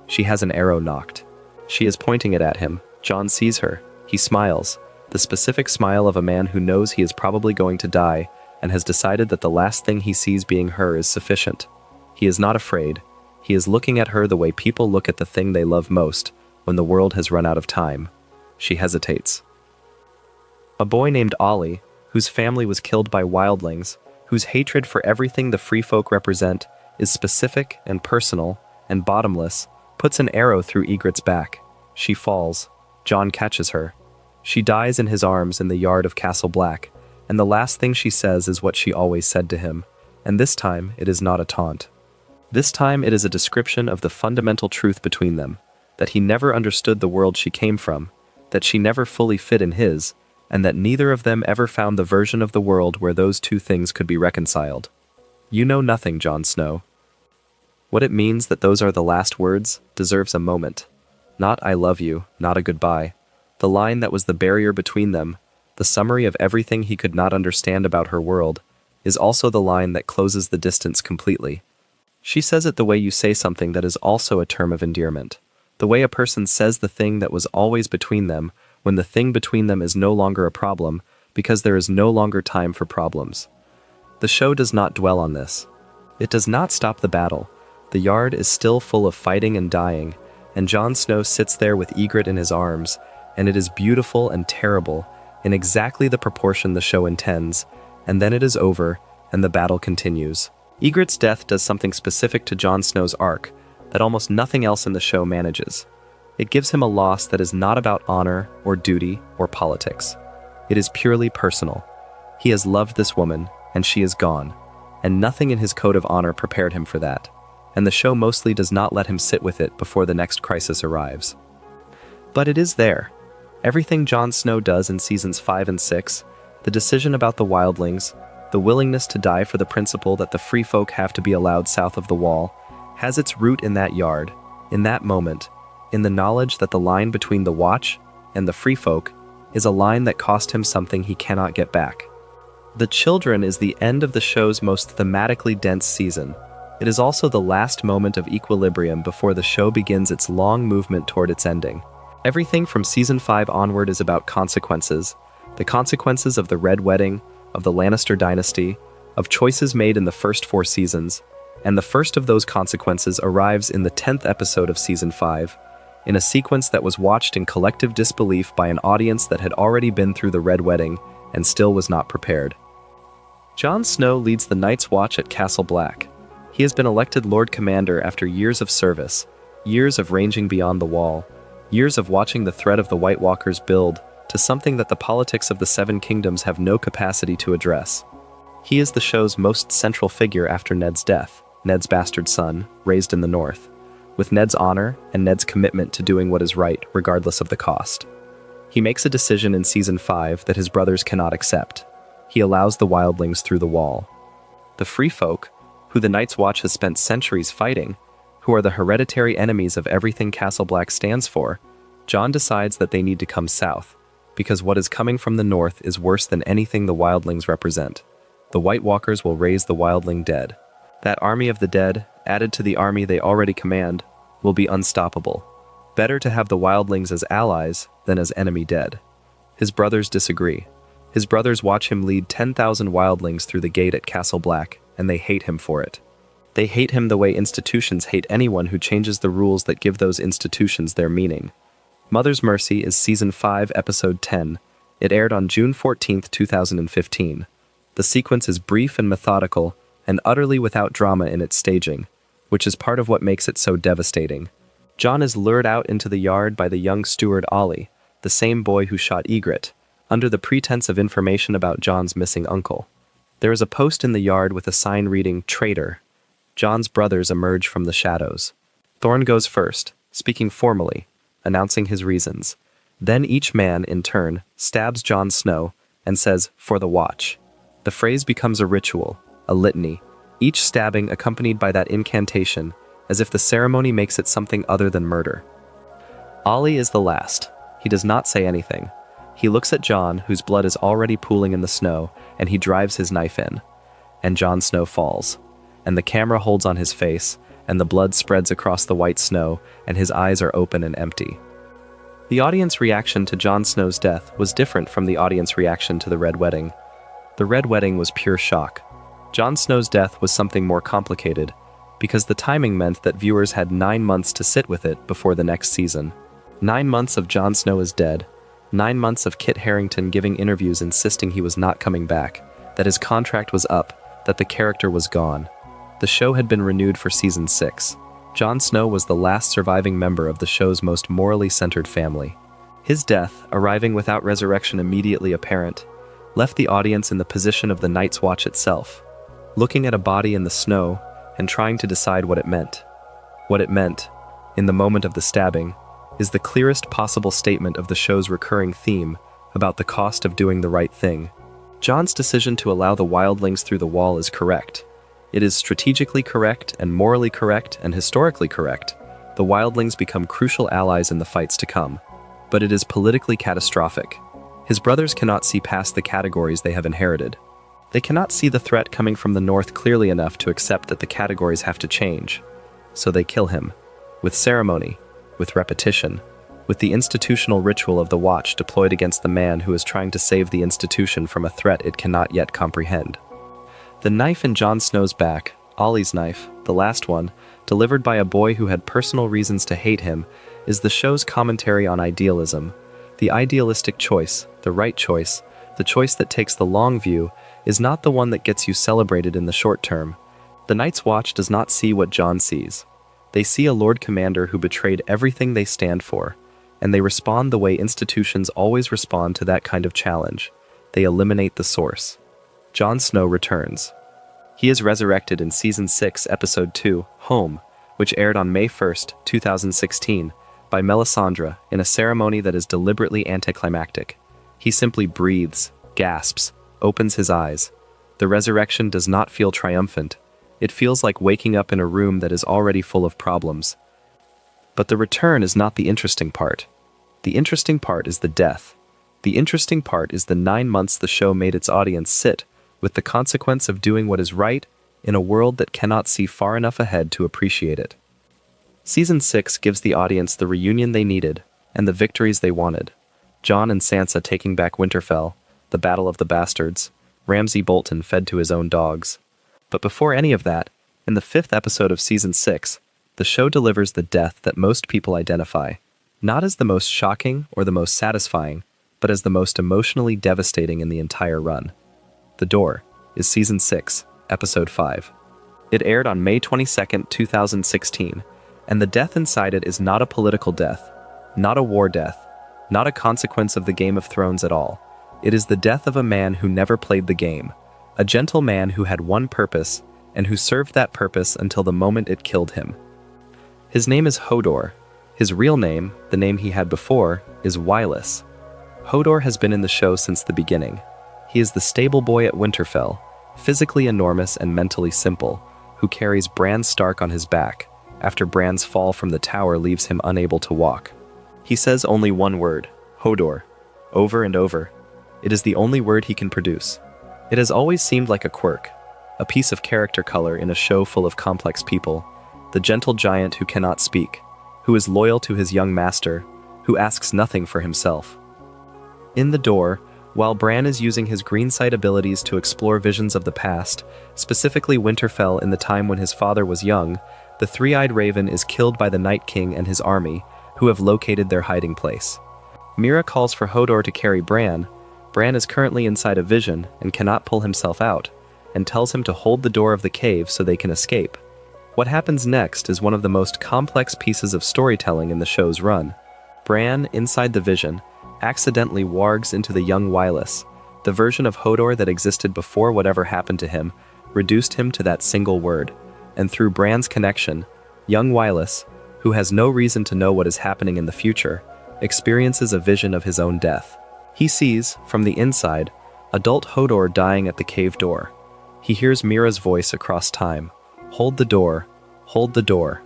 She has an arrow knocked. She is pointing it at him. Jon sees her. He smiles, the specific smile of a man who knows he is probably going to die and has decided that the last thing he sees being her is sufficient. He is not afraid. He is looking at her the way people look at the thing they love most when the world has run out of time. She hesitates. A boy named Ollie, whose family was killed by wildlings, whose hatred for everything the free folk represent is specific and personal and bottomless, puts an arrow through Ygritte's back. She falls. Jon catches her. She dies in his arms in the yard of Castle Black, and the last thing she says is what she always said to him, and this time it is not a taunt. This time it is a description of the fundamental truth between them, that he never understood the world she came from, that she never fully fit in his, and that neither of them ever found the version of the world where those two things could be reconciled. You know nothing, Jon Snow. What it means that those are the last words deserves a moment. Not "I love you," not a goodbye. The line that was the barrier between them, the summary of everything he could not understand about her world, is also the line that closes the distance completely. She says it the way you say something that is also a term of endearment. The way a person says the thing that was always between them when the thing between them is no longer a problem because there is no longer time for problems. The show does not dwell on this. It does not stop the battle. The yard is still full of fighting and dying, and Jon Snow sits there with Ygritte in his arms, and it is beautiful and terrible in exactly the proportion the show intends, and then it is over, and the battle continues. Ygritte's death does something specific to Jon Snow's arc that almost nothing else in the show manages. It gives him a loss that is not about honor or duty or politics. It is purely personal. He has loved this woman, and she is gone, and nothing in his code of honor prepared him for that, and the show mostly does not let him sit with it before the next crisis arrives. But it is there. Everything Jon Snow does in seasons 5 and 6, the decision about the wildlings, the willingness to die for the principle that the free folk have to be allowed south of the Wall, has its root in that yard, in that moment, in the knowledge that the line between the Watch and the free folk is a line that cost him something he cannot get back. The Children is the end of the show's most thematically dense season. It is also the last moment of equilibrium before the show begins its long movement toward its ending. Everything from season 5 onward is about consequences. The consequences of the Red Wedding, of the Lannister dynasty, of choices made in the first 4 seasons, and the first of those consequences arrives in the 10th episode of season 5, in a sequence that was watched in collective disbelief by an audience that had already been through the Red Wedding and still was not prepared. Jon Snow leads the Night's Watch at Castle Black. He has been elected Lord Commander after years of service, years of ranging beyond the wall, years of watching the threat of the White Walkers build to something that the politics of the Seven Kingdoms have no capacity to address. He is the show's most central figure after Ned's death, Ned's bastard son, raised in the North, with Ned's honor and Ned's commitment to doing what is right regardless of the cost. He makes a decision in Season 5 that his brothers cannot accept. He allows the wildlings through the wall. The Free Folk, who the Night's Watch has spent centuries fighting, who are the hereditary enemies of everything Castle Black stands for, Jon decides that they need to come south, because what is coming from the north is worse than anything the wildlings represent. The White Walkers will raise the wildling dead. That army of the dead, added to the army they already command, will be unstoppable. Better to have the wildlings as allies than as enemy dead. His brothers disagree. His brothers watch him lead 10,000 wildlings through the gate at Castle Black, and they hate him for it. They hate him the way institutions hate anyone who changes the rules that give those institutions their meaning. Mother's Mercy is Season 5, Episode 10. It aired on June 14, 2015. The sequence is brief and methodical, and utterly without drama in its staging, which is part of what makes it so devastating. Jon is lured out into the yard by the young steward Ollie, the same boy who shot Ygritte, under the pretense of information about Jon's missing uncle. There is a post in the yard with a sign reading, "Traitor." Jon's brothers emerge from the shadows. Thorne goes first, speaking formally, announcing his reasons. Then each man, in turn, stabs Jon Snow and says, "For the Watch." The phrase becomes a ritual, a litany, each stabbing accompanied by that incantation, as if the ceremony makes it something other than murder. Ollie is the last. He does not say anything. He looks at Jon, whose blood is already pooling in the snow, and he drives his knife in. And Jon Snow falls. And the camera holds on his face, and the blood spreads across the white snow, and his eyes are open and empty. The audience reaction to Jon Snow's death was different from the audience reaction to the Red Wedding. The Red Wedding was pure shock. Jon Snow's death was something more complicated, because the timing meant that viewers had 9 months to sit with it before the next season. 9 months of Jon Snow is dead. 9 months of Kit Harington giving interviews insisting he was not coming back, that his contract was up, that the character was gone. The show had been renewed for Season 6. Jon Snow was the last surviving member of the show's most morally centered family. His death, arriving without resurrection immediately apparent, left the audience in the position of the Night's Watch itself, looking at a body in the snow and trying to decide what it meant. What it meant, in the moment of the stabbing, is the clearest possible statement of the show's recurring theme about the cost of doing the right thing. Jon's decision to allow the wildlings through the wall is correct. It is strategically correct and morally correct and historically correct. The wildlings become crucial allies in the fights to come. But it is politically catastrophic. His brothers cannot see past the categories they have inherited. They cannot see the threat coming from the north clearly enough to accept that the categories have to change. So they kill him. With ceremony, with repetition, with the institutional ritual of the Watch deployed against the man who is trying to save the institution from a threat it cannot yet comprehend. The knife in Jon Snow's back, Ollie's knife, the last one, delivered by a boy who had personal reasons to hate him, is the show's commentary on idealism. The idealistic choice, the right choice, the choice that takes the long view, is not the one that gets you celebrated in the short term. The Night's Watch does not see what Jon sees. They see a Lord Commander who betrayed everything they stand for, and they respond the way institutions always respond to that kind of challenge. They eliminate the source. Jon Snow returns. He is resurrected in Season 6, Episode 2, Home, which aired on May 1, 2016, by Melisandre in a ceremony that is deliberately anticlimactic. He simply breathes, gasps, opens his eyes. The resurrection does not feel triumphant. It feels like waking up in a room that is already full of problems. But the return is not the interesting part. The interesting part is the death. The interesting part is the 9 months the show made its audience sit with the consequence of doing what is right in a world that cannot see far enough ahead to appreciate it. Season 6 gives the audience the reunion they needed and the victories they wanted. Jon and Sansa taking back Winterfell, the Battle of the Bastards, Ramsay Bolton fed to his own dogs. But before any of that, in the 5th episode of Season 6, the show delivers the death that most people identify, not as the most shocking or the most satisfying, but as the most emotionally devastating in the entire run. The Door is Season 6, Episode 5. It aired on May 22, 2016, and the death inside it is not a political death, not a war death, not a consequence of the Game of Thrones at all. It is the death of a man who never played the game, a gentle man who had one purpose, and who served that purpose until the moment it killed him. His name is Hodor. His real name, the name he had before, is Weiss. Hodor has been in the show since the beginning. He is the stable boy at Winterfell, physically enormous and mentally simple, who carries Bran Stark on his back, after Bran's fall from the tower leaves him unable to walk. He says only one word, Hodor, over and over. It is the only word he can produce. It has always seemed like a quirk, a piece of character color in a show full of complex people, the gentle giant who cannot speak, who is loyal to his young master, who asks nothing for himself. In The Door, while Bran is using his green sight abilities to explore visions of the past, specifically Winterfell in the time when his father was young, the three-eyed raven is killed by the Night King and his army, who have located their hiding place. Meera calls for Hodor to carry Bran. Bran is currently inside a vision and cannot pull himself out, and tells him to hold the door of the cave so they can escape. What happens next is one of the most complex pieces of storytelling in the show's run. Bran, inside the vision, accidentally wargs into the young Weiss, the version of Hodor that existed before whatever happened to him, reduced him to that single word, and through Bran's connection, young Weiss, who has no reason to know what is happening in the future, experiences a vision of his own death. He sees, from the inside, adult Hodor dying at the cave door. He hears Meera's voice across time, "Hold the door, hold the door."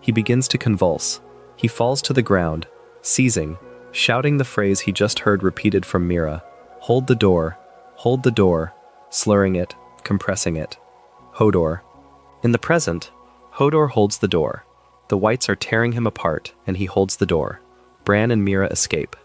He begins to convulse. He falls to the ground, seizing, shouting the phrase he just heard repeated from Meera, hold the door, slurring it, compressing it. Hodor. In the present, Hodor holds the door. The whites are tearing him apart, and he holds the door. Bran and Meera escape.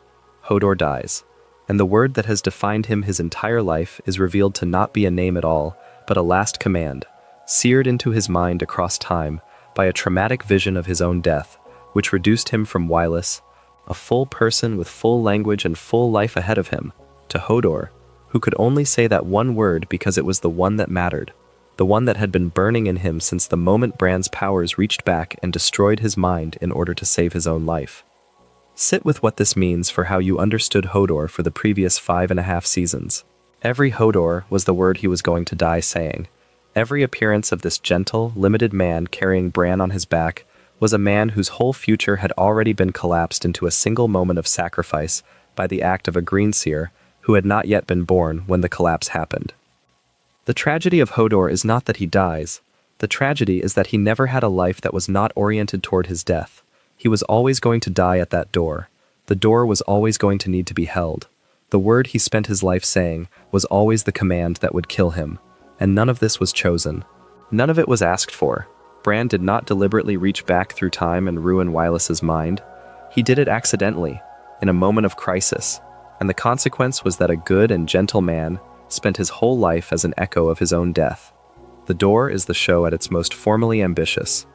Hodor dies. And the word that has defined him his entire life is revealed to not be a name at all, but a last command, seared into his mind across time by a traumatic vision of his own death, which reduced him from Weiss, a full person with full language and full life ahead of him, to Hodor, who could only say that one word because it was the one that mattered, the one that had been burning in him since the moment Bran's powers reached back and destroyed his mind in order to save his own life. Sit with what this means for how you understood Hodor for the previous 5.5 seasons. Every Hodor was the word he was going to die saying. Every appearance of this gentle, limited man carrying Bran on his back was a man whose whole future had already been collapsed into a single moment of sacrifice by the act of a greenseer who had not yet been born when the collapse happened. The tragedy of Hodor is not that he dies. The tragedy is that he never had a life that was not oriented toward his death. He was always going to die at that door. The door was always going to need to be held. The word he spent his life saying was always the command that would kill him, and none of this was chosen. None of it was asked for. Bran did not deliberately reach back through time and ruin Weiss's mind. He did it accidentally, in a moment of crisis, and the consequence was that a good and gentle man spent his whole life as an echo of his own death. The Door is the show at its most formally ambitious.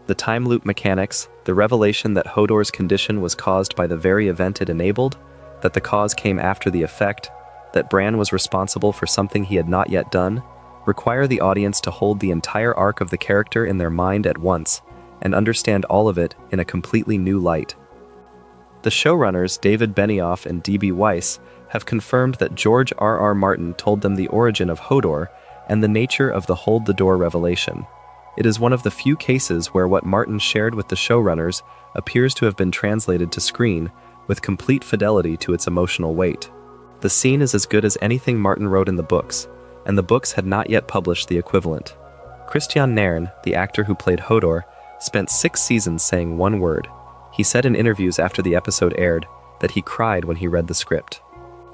The time loop mechanics, the revelation that Hodor's condition was caused by the very event it enabled, that the cause came after the effect, that Bran was responsible for something he had not yet done, require the audience to hold the entire arc of the character in their mind at once, and understand all of it in a completely new light. The showrunners, David Benioff and D.B. Weiss, have confirmed that George R.R. Martin told them the origin of Hodor and the nature of the Hold the Door revelation. It is one of the few cases where what Martin shared with the showrunners appears to have been translated to screen with complete fidelity to its emotional weight. The scene is as good as anything Martin wrote in the books, and the books had not yet published the equivalent. Christian Nairn, the actor who played Hodor, spent 6 seasons saying one word. He said in interviews after the episode aired that he cried when he read the script.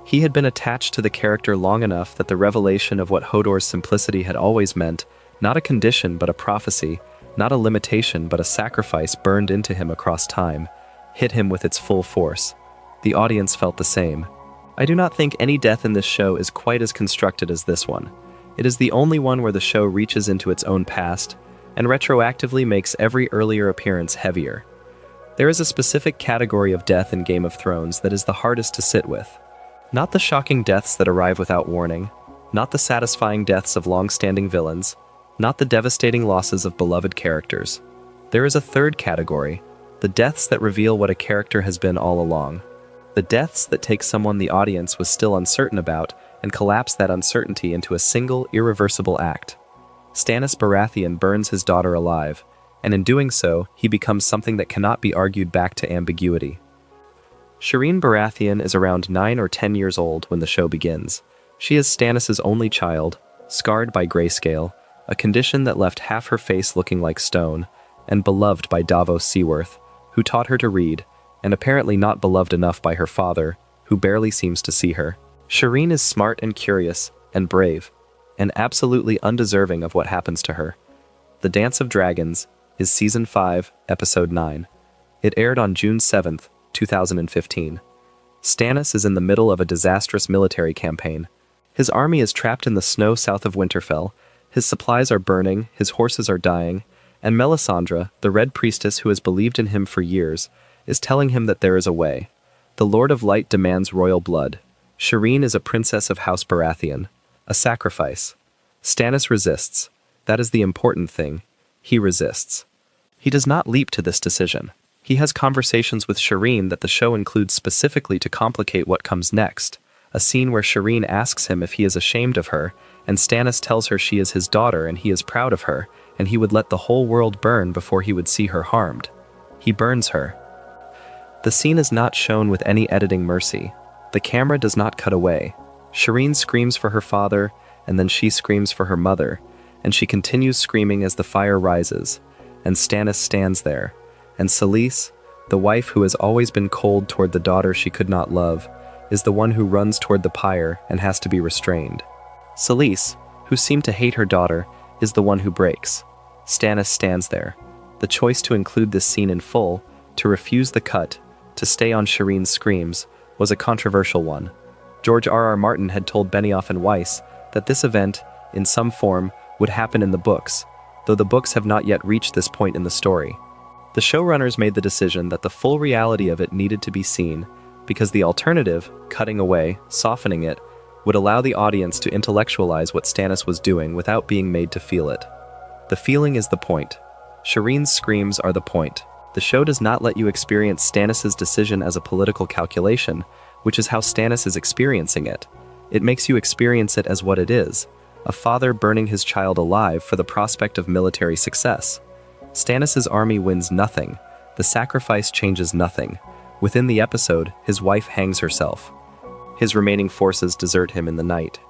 He had been attached to the character long enough that the revelation of what Hodor's simplicity had always meant, not a condition but a prophecy, not a limitation but a sacrifice burned into him across time, hit him with its full force. The audience felt the same. I do not think any death in this show is quite as constructed as this one. It is the only one where the show reaches into its own past and retroactively makes every earlier appearance heavier. There is a specific category of death in Game of Thrones that is the hardest to sit with. Not the shocking deaths that arrive without warning, not the satisfying deaths of long-standing villains, not the devastating losses of beloved characters. There is a third category, the deaths that reveal what a character has been all along. The deaths that take someone the audience was still uncertain about and collapse that uncertainty into a single, irreversible act. Stannis Baratheon burns his daughter alive, and in doing so, he becomes something that cannot be argued back to ambiguity. Shireen Baratheon is around 9 or 10 years old when the show begins. She is Stannis' only child, scarred by grayscale, a condition that left half her face looking like stone, and beloved by Davos Seaworth, who taught her to read, and apparently not beloved enough by her father, who barely seems to see her. Shireen is smart and curious, and brave, and absolutely undeserving of what happens to her. The Dance of Dragons is Season 5, Episode 9. It aired on June 7th, 2015. Stannis is in the middle of a disastrous military campaign. His army is trapped in the snow south of Winterfell, his supplies are burning, his horses are dying, and Melisandre, the Red Priestess who has believed in him for years, is telling him that there is a way. The Lord of Light demands royal blood. Shireen is a princess of House Baratheon. A sacrifice. Stannis resists. That is the important thing. He resists. He does not leap to this decision. He has conversations with Shireen that the show includes specifically to complicate what comes next. A scene where Shireen asks him if he is ashamed of her, and Stannis tells her she is his daughter and he is proud of her, and he would let the whole world burn before he would see her harmed. He burns her. The scene is not shown with any editing mercy. The camera does not cut away. Shireen screams for her father, and then she screams for her mother, and she continues screaming as the fire rises, and Stannis stands there, and Selyse, the wife who has always been cold toward the daughter she could not love, is the one who runs toward the pyre and has to be restrained. Selyse, who seemed to hate her daughter, is the one who breaks. Stannis stands there. The choice to include this scene in full, to refuse the cut, to stay on Shireen's screams, was a controversial one. George R.R. Martin had told Benioff and Weiss that this event, in some form, would happen in the books, though the books have not yet reached this point in the story. The showrunners made the decision that the full reality of it needed to be seen, because the alternative, cutting away, softening it, would allow the audience to intellectualize what Stannis was doing without being made to feel it. The feeling is the point. Shireen's screams are the point. The show does not let you experience Stannis' decision as a political calculation, which is how Stannis is experiencing it. It makes you experience it as what it is, a father burning his child alive for the prospect of military success. Stannis' army wins nothing. The sacrifice changes nothing. Within the episode, his wife hangs herself. His remaining forces desert him in the night.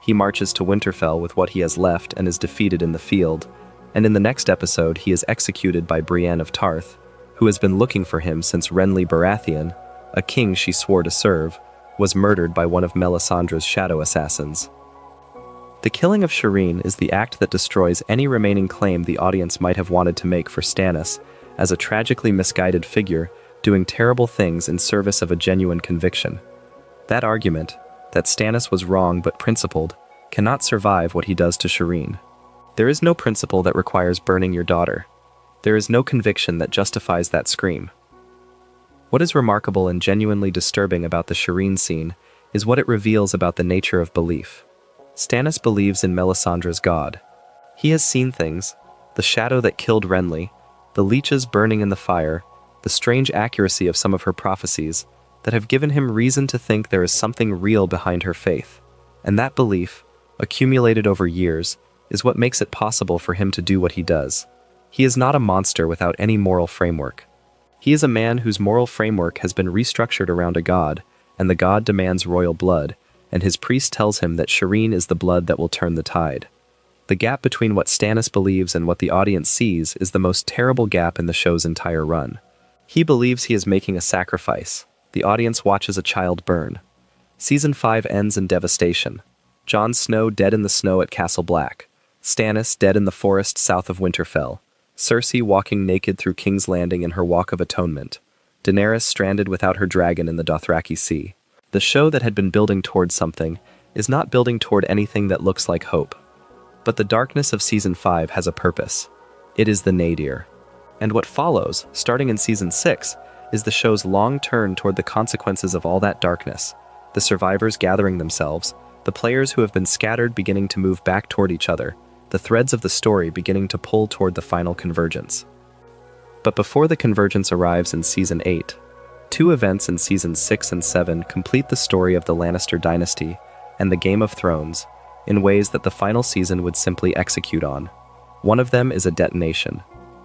He marches to Winterfell with what he has left and is defeated in the field, and in the next episode he is executed by Brienne of Tarth, who has been looking for him since Renly Baratheon, a king she swore to serve, was murdered by one of Melisandre's shadow assassins. The killing of Shireen is the act that destroys any remaining claim the audience might have wanted to make for Stannis as a tragically misguided figure doing terrible things in service of a genuine conviction. That argument, that Stannis was wrong but principled, cannot survive what he does to Shireen. There is no principle that requires burning your daughter. There is no conviction that justifies that scream. What is remarkable and genuinely disturbing about the Shireen scene is what it reveals about the nature of belief. Stannis believes in Melisandre's god. He has seen things, the shadow that killed Renly, the leeches burning in the fire, the strange accuracy of some of her prophecies, that have given him reason to think there is something real behind her faith. And that belief, accumulated over years, is what makes it possible for him to do what he does. He is not a monster without any moral framework. He is a man whose moral framework has been restructured around a god, and the god demands royal blood, and his priest tells him that Shireen is the blood that will turn the tide. The gap between what Stannis believes and what the audience sees is the most terrible gap in the show's entire run. He believes he is making a sacrifice. The audience watches a child burn. Season 5 ends in devastation. Jon Snow dead in the snow at Castle Black. Stannis dead in the forest south of Winterfell. Cersei walking naked through King's Landing in her Walk of Atonement. Daenerys stranded without her dragon in the Dothraki Sea. The show that had been building toward something is not building toward anything that looks like hope. But the darkness of Season 5 has a purpose. It is the nadir. And what follows, starting in Season 6, is the show's long turn toward the consequences of all that darkness. the survivors gathering themselves, the players who have been scattered beginning to move back toward each other, the threads of the story beginning to pull toward the final convergence. But before the convergence arrives in Season 8, two events in Seasons 6 and 7 complete the story of the Lannister dynasty and the Game of Thrones in ways that the final season would simply execute on. One of them is a detonation.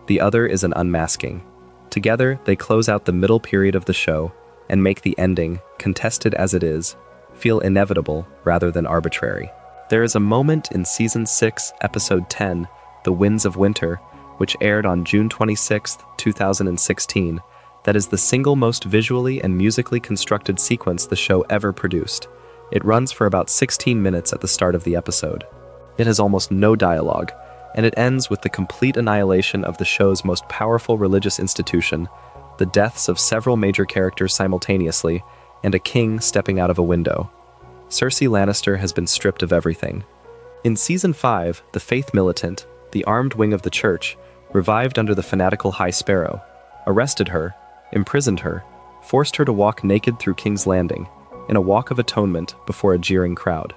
The other is an unmasking. Together, they close out the middle period of the show and make the ending, contested as it is, feel inevitable rather than arbitrary. There is a moment in Season 6, Episode 10, The Winds of Winter, which aired on June 26, 2016, that is the single most visually and musically constructed sequence the show ever produced. It runs for about 16 minutes at the start of the episode. It has almost no dialogue, and it ends with the complete annihilation of the show's most powerful religious institution, the deaths of several major characters simultaneously, and a king stepping out of a window. Cersei Lannister has been stripped of everything. In Season 5, the Faith Militant, the armed wing of the church, revived under the fanatical High Sparrow, arrested her, imprisoned her, forced her to walk naked through King's Landing, in a walk of atonement before a jeering crowd.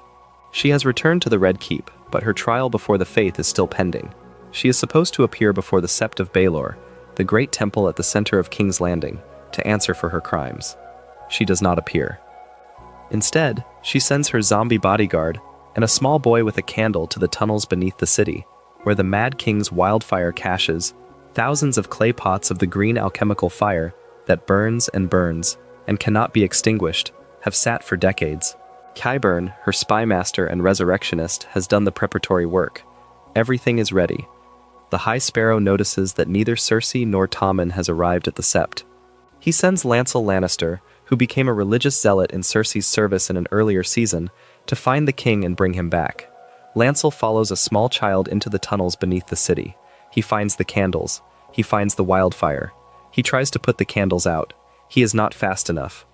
She has returned to the Red Keep, but her trial before the Faith is still pending. She is supposed to appear before the Sept of Baelor, the great temple at the center of King's Landing, to answer for her crimes. She does not appear. Instead, she sends her zombie bodyguard and a small boy with a candle to the tunnels beneath the city, where the Mad King's wildfire caches, thousands of clay pots of the green alchemical fire that burns and cannot be extinguished, have sat for decades. Qyburn, her spymaster and resurrectionist, has done the preparatory work. Everything is ready. The High Sparrow notices that neither Cersei nor Tommen has arrived at the Sept. He sends Lancel Lannister, who became a religious zealot in Cersei's service in an earlier season, to find the king and bring him back. Lancel follows a small child into the tunnels beneath the city. He finds the candles. He finds the wildfire. He tries to put the candles out. He is not fast enough.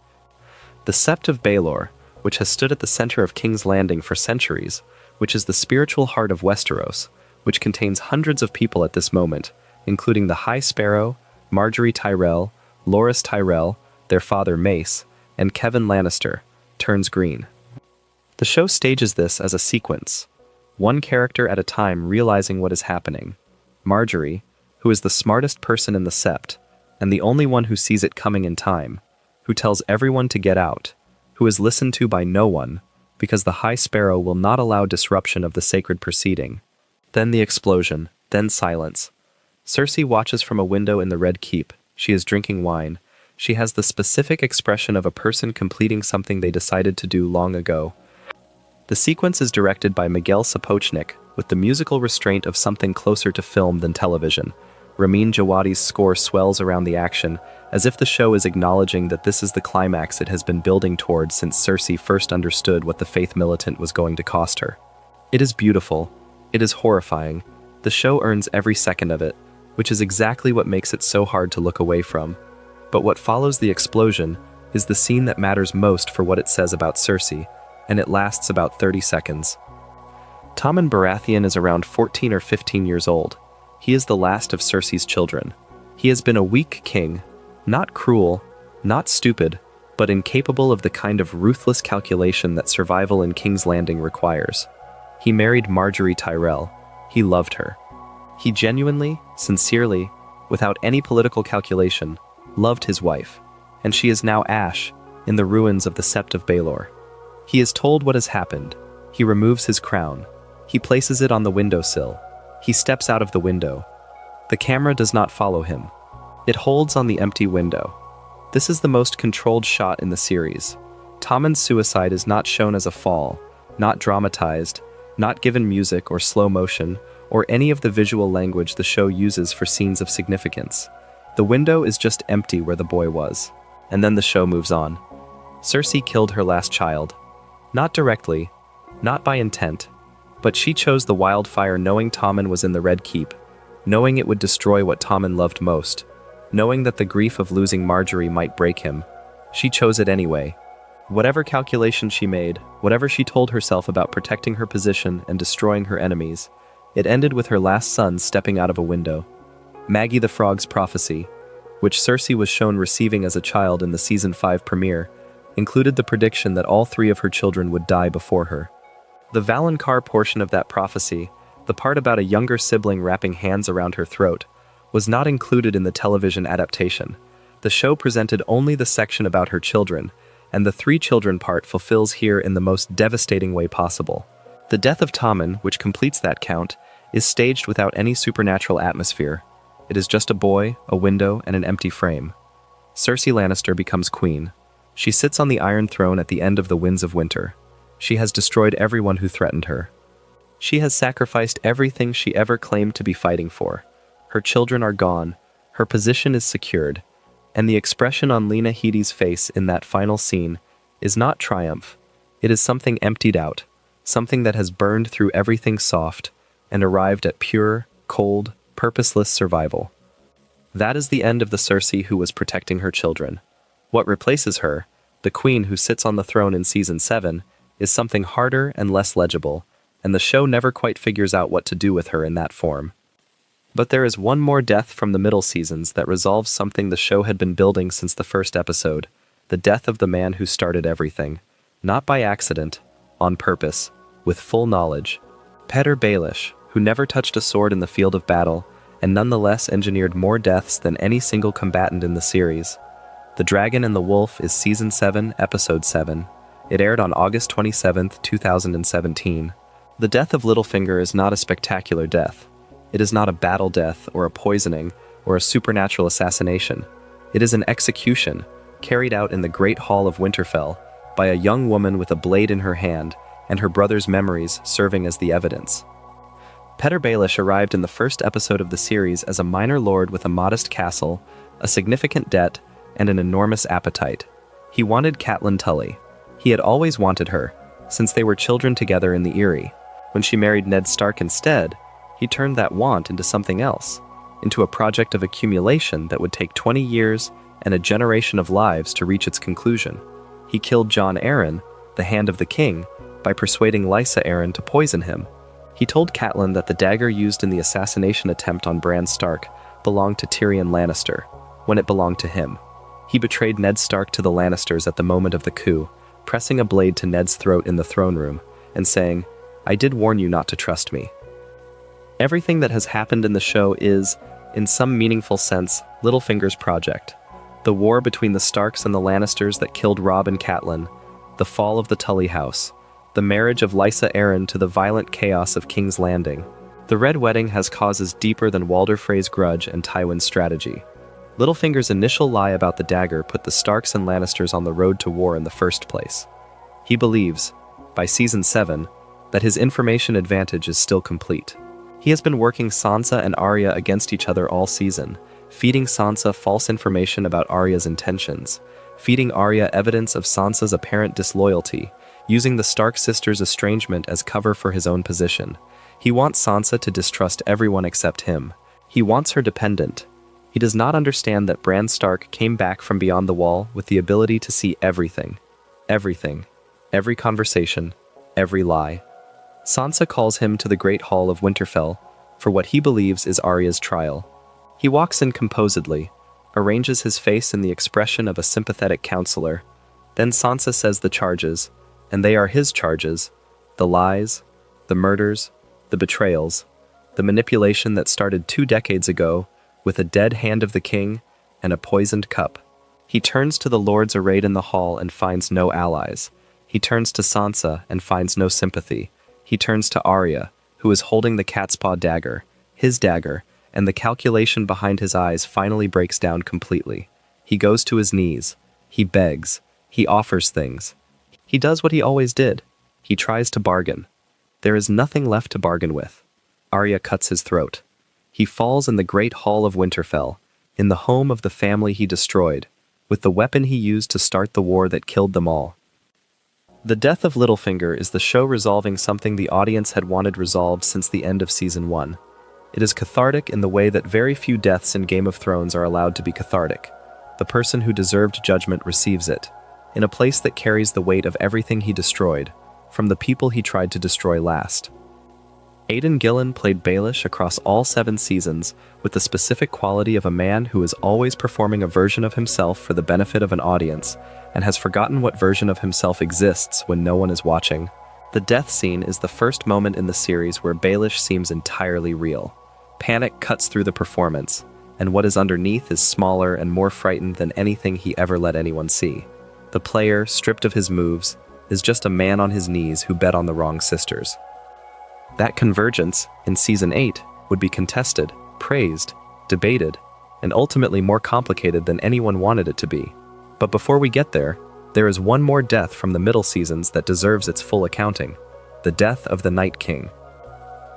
The Sept of Baelor, which has stood at the center of King's Landing for centuries, which is the spiritual heart of Westeros, which contains hundreds of people at this moment, including the High Sparrow, Margaery Tyrell, Loras Tyrell, their father Mace, and Kevan Lannister, turns green. The show stages this as a sequence, one character at a time realizing what is happening. Margaery, who is the smartest person in the Sept, and the only one who sees it coming in time, who tells everyone to get out, who is listened to by no one, because the High Sparrow will not allow disruption of the sacred proceeding. Then the explosion, then silence. Cersei watches from a window in the Red Keep. She is drinking wine. She has the specific expression of a person completing something they decided to do long ago. The sequence is directed by Miguel Sapochnik, with the musical restraint of something closer to film than television. Ramin Djawadi's score swells around the action, as if the show is acknowledging that this is the climax it has been building toward since Cersei first understood what the Faith Militant was going to cost her. It is beautiful. It is horrifying. The show earns every second of it, which is exactly what makes it so hard to look away from. But what follows the explosion is the scene that matters most for what it says about Cersei, and it lasts about 30 seconds. Tommen Baratheon is around 14 or 15 years old. He is the last of Cersei's children. He has been a weak king, not cruel, not stupid, but incapable of the kind of ruthless calculation that survival in King's Landing requires. He married Margaery Tyrell. He loved her. He genuinely, sincerely, without any political calculation, loved his wife, and she is now ash in the ruins of the Sept of Baelor. He is told what has happened. He removes his crown. He places it on the windowsill. He steps out of the window. The camera does not follow him. It holds on the empty window. This is the most controlled shot in the series. Tommen's suicide is not shown as a fall, not dramatized, not given music or slow motion, or any of the visual language the show uses for scenes of significance. The window is just empty where the boy was. And then the show moves on. Cersei killed her last child. Not directly, not by intent, but she chose the wildfire knowing Tommen was in the Red Keep, knowing it would destroy what Tommen loved most, knowing that the grief of losing Margaery might break him. She chose it anyway. Whatever calculation she made, whatever she told herself about protecting her position and destroying her enemies, it ended with her last son stepping out of a window. Maggie the Frog's prophecy, which Cersei was shown receiving as a child in the Season 5 premiere, included the prediction that all 3 of her children would die before her. The Valonqar portion of that prophecy, the part about a younger sibling wrapping hands around her throat, was not included in the television adaptation. The show presented only the section about her children, and the 3 children part fulfills here in the most devastating way possible. The death of Tommen, which completes that count, is staged without any supernatural atmosphere. It is just a boy, a window, and an empty frame. Cersei Lannister becomes queen. She sits on the Iron Throne at the end of the Winds of Winter. She has destroyed everyone who threatened her. She has sacrificed everything she ever claimed to be fighting for. Her children are gone, her position is secured, and the expression on Lena Headey's face in that final scene is not triumph. It is something emptied out, something that has burned through everything soft and arrived at pure, cold, purposeless survival. That is the end of the Cersei who was protecting her children. What replaces her, the queen who sits on the throne in Season 7, is something harder and less legible, and the show never quite figures out what to do with her in that form. But there is one more death from the middle seasons that resolves something the show had been building since the first episode, the death of the man who started everything, not by accident, on purpose, with full knowledge. Petyr Baelish, who never touched a sword in the field of battle, and nonetheless engineered more deaths than any single combatant in the series. The Dragon and the Wolf is Season 7, Episode 7. It aired on August 27, 2017. The death of Littlefinger is not a spectacular death. It is not a battle death or a poisoning or a supernatural assassination. It is an execution, carried out in the Great Hall of Winterfell, by a young woman with a blade in her hand and her brother's memories serving as the evidence. Petyr Baelish arrived in the first episode of the series as a minor lord with a modest castle, a significant debt, and an enormous appetite. He wanted Catelyn Tully. He had always wanted her, since they were children together in the Eyrie. When she married Ned Stark instead, he turned that want into something else, into a project of accumulation that would take 20 years and a generation of lives to reach its conclusion. He killed Jon Arryn, the Hand of the King, by persuading Lysa Arryn to poison him. He told Catelyn that the dagger used in the assassination attempt on Bran Stark belonged to Tyrion Lannister, when it belonged to him. He betrayed Ned Stark to the Lannisters at the moment of the coup, pressing a blade to Ned's throat in the throne room, and saying, "I did warn you not to trust me." Everything that has happened in the show is, in some meaningful sense, Littlefinger's project. The war between the Starks and the Lannisters that killed Robb and Catelyn, the fall of the Tully house, the marriage of Lysa Arryn to the violent chaos of King's Landing. The Red Wedding has causes deeper than Walder Frey's grudge and Tywin's strategy. Littlefinger's initial lie about the dagger put the Starks and Lannisters on the road to war in the first place. He believes, by Season 7, that his information advantage is still complete. He has been working Sansa and Arya against each other all season, feeding Sansa false information about Arya's intentions, feeding Arya evidence of Sansa's apparent disloyalty, using the Stark sisters' estrangement as cover for his own position. He wants Sansa to distrust everyone except him. He wants her dependent. He does not understand that Bran Stark came back from beyond the wall with the ability to see everything. Everything. Every conversation. Every lie. Sansa calls him to the Great Hall of Winterfell for what he believes is Arya's trial. He walks in composedly, arranges his face in the expression of a sympathetic counselor. Then Sansa says the charges, and they are his charges, the lies, the murders, the betrayals, the manipulation that started 2 decades ago with a dead Hand of the King and a poisoned cup. He turns to the lords arrayed in the hall and finds no allies. He turns to Sansa and finds no sympathy. He turns to Arya, who is holding the cat's paw dagger, his dagger, and the calculation behind his eyes finally breaks down completely. He goes to his knees. He begs. He offers things. He does what he always did. He tries to bargain. There is nothing left to bargain with. Arya cuts his throat. He falls in the Great Hall of Winterfell, in the home of the family he destroyed, with the weapon he used to start the war that killed them all. The death of Littlefinger is the show resolving something the audience had wanted resolved since the end of Season 1. It is cathartic in the way that very few deaths in Game of Thrones are allowed to be cathartic. The person who deserved judgment receives it, in a place that carries the weight of everything he destroyed, from the people he tried to destroy last. Aidan Gillen played Baelish across all 7 seasons with the specific quality of a man who is always performing a version of himself for the benefit of an audience and has forgotten what version of himself exists when no one is watching. The death scene is the first moment in the series where Baelish seems entirely real. Panic cuts through the performance, and what is underneath is smaller and more frightened than anything he ever let anyone see. The player, stripped of his moves, is just a man on his knees who bet on the wrong sisters. That convergence, in Season 8, would be contested, praised, debated, and ultimately more complicated than anyone wanted it to be. But before we get there is one more death from the middle seasons that deserves its full accounting: the death of the Night King.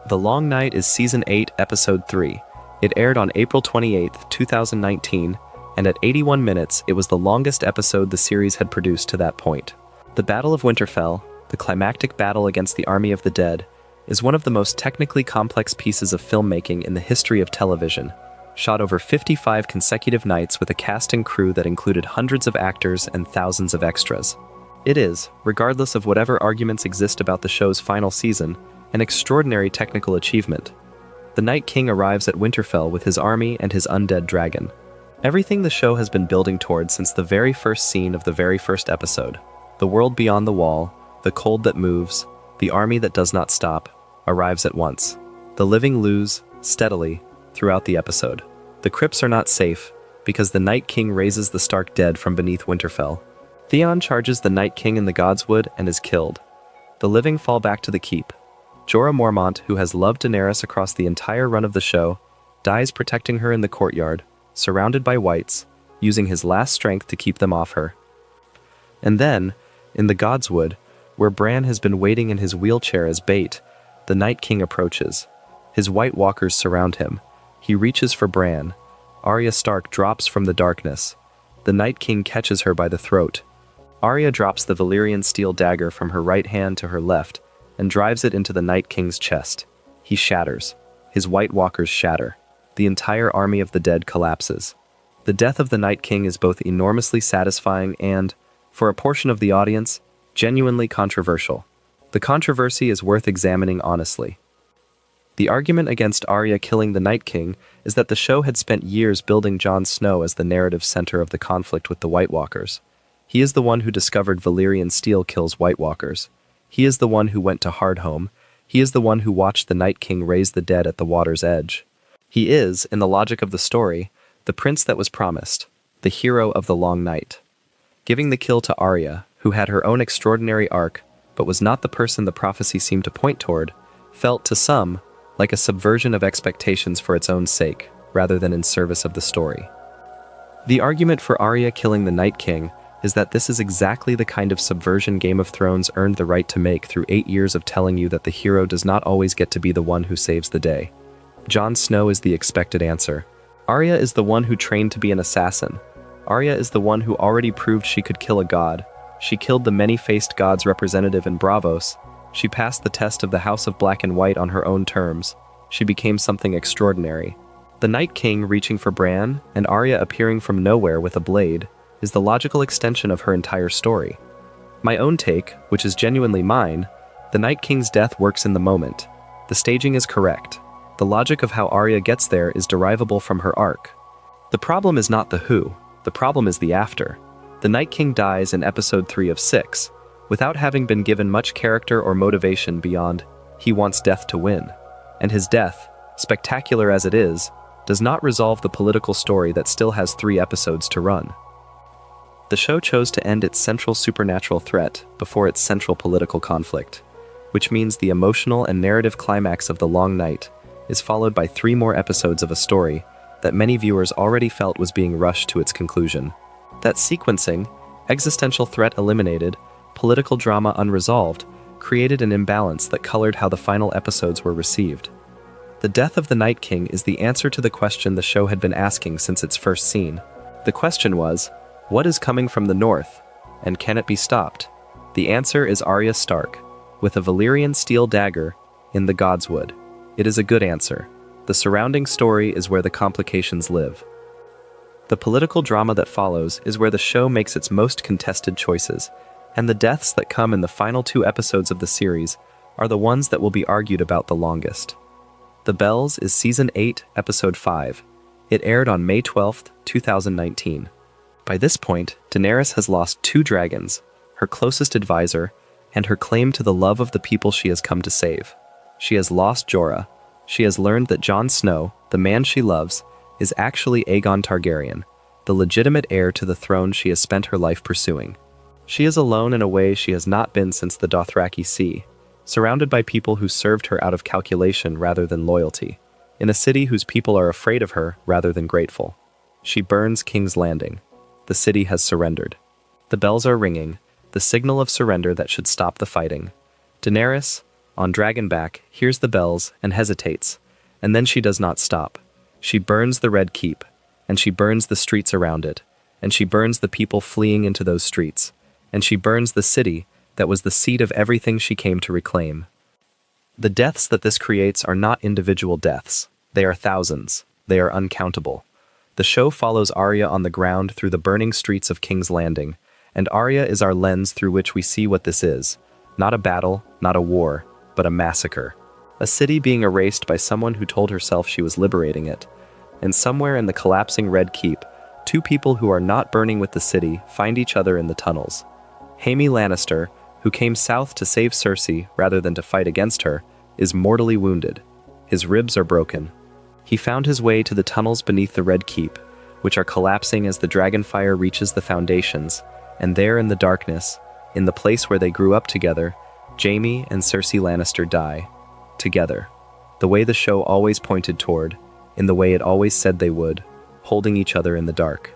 The Long Night is Season 8, Episode 3. It aired on April 28, 2019, and at 81 minutes, it was the longest episode the series had produced to that point. The Battle of Winterfell, the climactic battle against the Army of the Dead, is one of the most technically complex pieces of filmmaking in the history of television, shot over 55 consecutive nights with a cast and crew that included hundreds of actors and thousands of extras. It is, regardless of whatever arguments exist about the show's final season, an extraordinary technical achievement. The Night King arrives at Winterfell with his army and his undead dragon. Everything the show has been building towards since the very first scene of the very first episode. The world beyond the wall, the cold that moves, the army that does not stop, arrives at once. The living lose, steadily, throughout the episode. The crypts are not safe, because the Night King raises the Stark dead from beneath Winterfell. Theon charges the Night King in the Godswood and is killed. The living fall back to the keep. Jorah Mormont, who has loved Daenerys across the entire run of the show, dies protecting her in the courtyard, surrounded by wights, using his last strength to keep them off her. And then, in the Godswood, where Bran has been waiting in his wheelchair as bait, the Night King approaches. His White Walkers surround him. He reaches for Bran. Arya Stark drops from the darkness. The Night King catches her by the throat. Arya drops the Valyrian steel dagger from her right hand to her left and drives it into the Night King's chest. He shatters. His White Walkers shatter. The entire army of the dead collapses. The death of the Night King is both enormously satisfying and, for a portion of the audience, genuinely controversial. The controversy is worth examining honestly. The argument against Arya killing the Night King is that the show had spent years building Jon Snow as the narrative center of the conflict with the White Walkers. He is the one who discovered Valyrian steel kills White Walkers. He is the one who went to Hardhome. He is the one who watched the Night King raise the dead at the water's edge. He is, in the logic of the story, the prince that was promised, the hero of the Long Night. Giving the kill to Arya, who had her own extraordinary arc, but was not the person the prophecy seemed to point toward, felt to some like a subversion of expectations for its own sake, rather than in service of the story. The argument for Arya killing the Night King is that this is exactly the kind of subversion Game of Thrones earned the right to make through 8 years of telling you that the hero does not always get to be the one who saves the day. Jon Snow is the expected answer. Arya is the one who trained to be an assassin. Arya is the one who already proved she could kill a god. She killed the many-faced god's representative in Braavos. She passed the test of the House of Black and White on her own terms. She became something extraordinary. The Night King reaching for Bran, and Arya appearing from nowhere with a blade, is the logical extension of her entire story. My own take, which is genuinely mine, the Night King's death works in the moment. The staging is correct. The logic of how Arya gets there is derivable from her arc. The problem is not the who, the problem is the after. The Night King dies in episode 3 of 6, without having been given much character or motivation beyond, he wants death to win. And his death, spectacular as it is, does not resolve the political story that still has 3 episodes to run. The show chose to end its central supernatural threat before its central political conflict, which means the emotional and narrative climax of The Long Night is followed by 3 more episodes of a story that many viewers already felt was being rushed to its conclusion. That sequencing, existential threat eliminated, political drama unresolved, created an imbalance that colored how the final episodes were received. The death of the Night King is the answer to the question the show had been asking since its first scene. The question was, what is coming from the north, and can it be stopped? The answer is Arya Stark, with a Valyrian steel dagger, in the Godswood. It is a good answer. The surrounding story is where the complications live. The political drama that follows is where the show makes its most contested choices, and the deaths that come in the final 2 episodes of the series are the ones that will be argued about the longest. The Bells is Season 8, Episode 5. It aired on May 12, 2019. By this point, Daenerys has lost 2 dragons, her closest advisor, and her claim to the love of the people she has come to save. She has lost Jorah. She has learned that Jon Snow, the man she loves, is actually Aegon Targaryen, the legitimate heir to the throne she has spent her life pursuing. She is alone in a way she has not been since the Dothraki Sea, surrounded by people who served her out of calculation rather than loyalty, in a city whose people are afraid of her rather than grateful. She burns King's Landing. The city has surrendered. The bells are ringing, the signal of surrender that should stop the fighting. Daenerys, on Dragonback, hears the bells and hesitates, and then she does not stop. She burns the Red Keep, and she burns the streets around it, and she burns the people fleeing into those streets, and she burns the city that was the seat of everything she came to reclaim. The deaths that this creates are not individual deaths. They are thousands. They are uncountable. The show follows Arya on the ground through the burning streets of King's Landing, and Arya is our lens through which we see what this is. Not a battle, not a war, but a massacre. A city being erased by someone who told herself she was liberating it. And somewhere in the collapsing Red Keep, 2 people who are not burning with the city find each other in the tunnels. Jaime Lannister, who came south to save Cersei rather than to fight against her, is mortally wounded. His ribs are broken. He found his way to the tunnels beneath the Red Keep, which are collapsing as the dragonfire reaches the foundations, and there in the darkness, in the place where they grew up together, Jaime and Cersei Lannister die. Together. The way the show always pointed toward, in the way it always said they would, holding each other in the dark.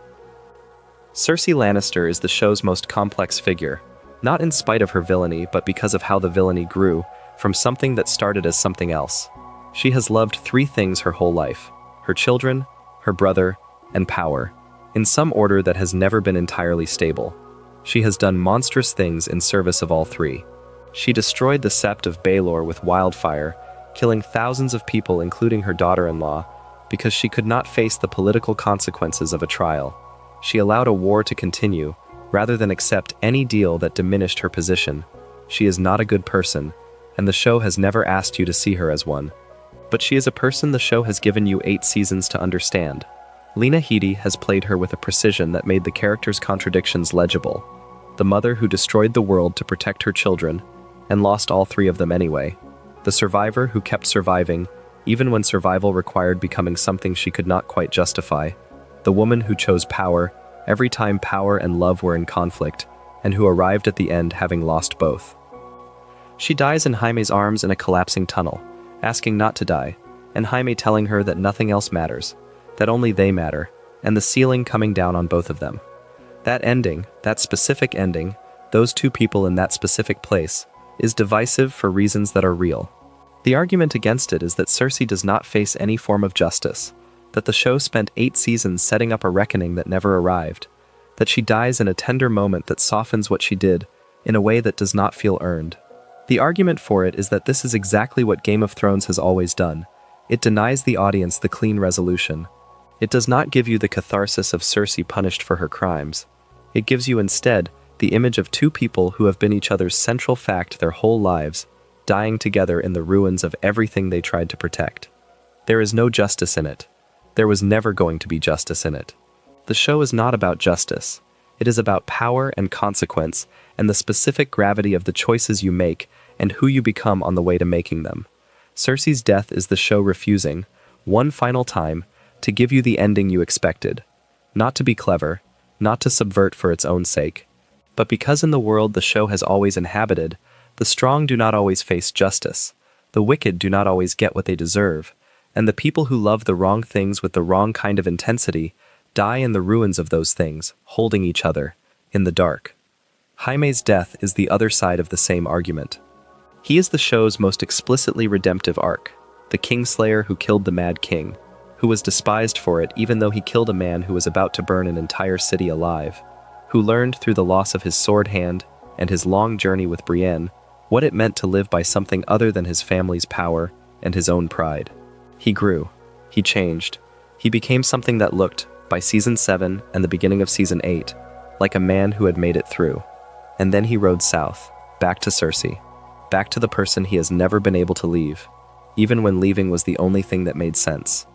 Cersei Lannister is the show's most complex figure, not in spite of her villainy, but because of how the villainy grew from something that started as something else. She has loved 3 things her whole life: her children, her brother, and power, in some order that has never been entirely stable. She has done monstrous things in service of all 3. She destroyed the Sept of Baelor with wildfire, killing thousands of people including her daughter-in-law, because she could not face the political consequences of a trial. She allowed a war to continue, rather than accept any deal that diminished her position. She is not a good person, and the show has never asked you to see her as one. But she is a person the show has given you 8 seasons to understand. Lena Headey has played her with a precision that made the character's contradictions legible. The mother who destroyed the world to protect her children, and lost all 3 of them anyway. The survivor who kept surviving, even when survival required becoming something she could not quite justify. The woman who chose power, every time power and love were in conflict, and who arrived at the end having lost both. She dies in Jaime's arms in a collapsing tunnel, asking not to die, and Jaime telling her that nothing else matters, that only they matter, and the ceiling coming down on both of them. That ending, that specific ending, those 2 people in that specific place, is divisive for reasons that are real. The argument against it is that Cersei does not face any form of justice, that the show spent 8 seasons setting up a reckoning that never arrived, that she dies in a tender moment that softens what she did, in a way that does not feel earned. The argument for it is that this is exactly what Game of Thrones has always done. It denies the audience the clean resolution. It does not give you the catharsis of Cersei punished for her crimes. It gives you instead the image of 2 people who have been each other's central fact their whole lives, dying together in the ruins of everything they tried to protect. There is no justice in it. There was never going to be justice in it. The show is not about justice. It is about power and consequence, and the specific gravity of the choices you make and who you become on the way to making them. Cersei's death is the show refusing, one final time, to give you the ending you expected. Not to be clever, not to subvert for its own sake, but because in the world the show has always inhabited, the strong do not always face justice, the wicked do not always get what they deserve, and the people who love the wrong things with the wrong kind of intensity die in the ruins of those things, holding each other, in the dark. Jaime's death is the other side of the same argument. He is the show's most explicitly redemptive arc, the Kingslayer who killed the Mad King, who was despised for it even though he killed a man who was about to burn an entire city alive, who learned through the loss of his sword hand and his long journey with Brienne what it meant to live by something other than his family's power and his own pride. He grew. He changed. He became something that looked, by Season 7 and the beginning of Season 8, like a man who had made it through. And then he rode south, back to Cersei. back to the person he has never been able to leave, even when leaving was the only thing that made sense.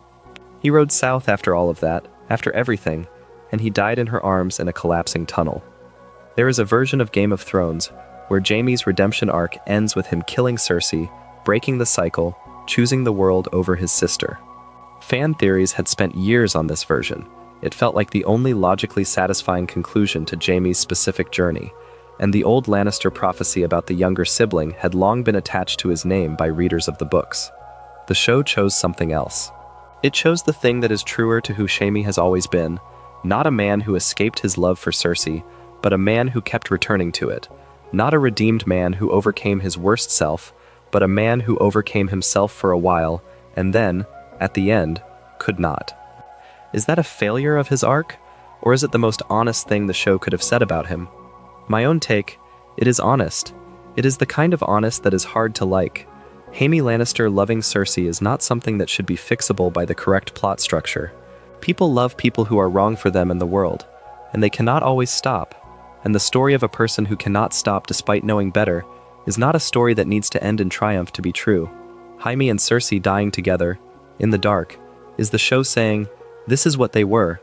He rode south after all of that, after everything, and he died in her arms in a collapsing tunnel. There is a version of Game of Thrones where Jaime's redemption arc ends with him killing Cersei, breaking the cycle, choosing the world over his sister. Fan theories had spent years on this version. It felt like the only logically satisfying conclusion to Jaime's specific journey, and the old Lannister prophecy about the younger sibling had long been attached to his name by readers of the books. The show chose something else. It chose the thing that is truer to who Jaime has always been, not a man who escaped his love for Cersei, but a man who kept returning to it, not a redeemed man who overcame his worst self, but a man who overcame himself for a while, and then, at the end, could not. Is that a failure of his arc, or is it the most honest thing the show could have said about him? My own take, it is honest. It is the kind of honest that is hard to like. Jaime Lannister loving Cersei is not something that should be fixable by the correct plot structure. People love people who are wrong for them in the world, and they cannot always stop. And the story of a person who cannot stop despite knowing better is not a story that needs to end in triumph to be true. Jaime and Cersei dying together, in the dark, is the show saying, this is what they were.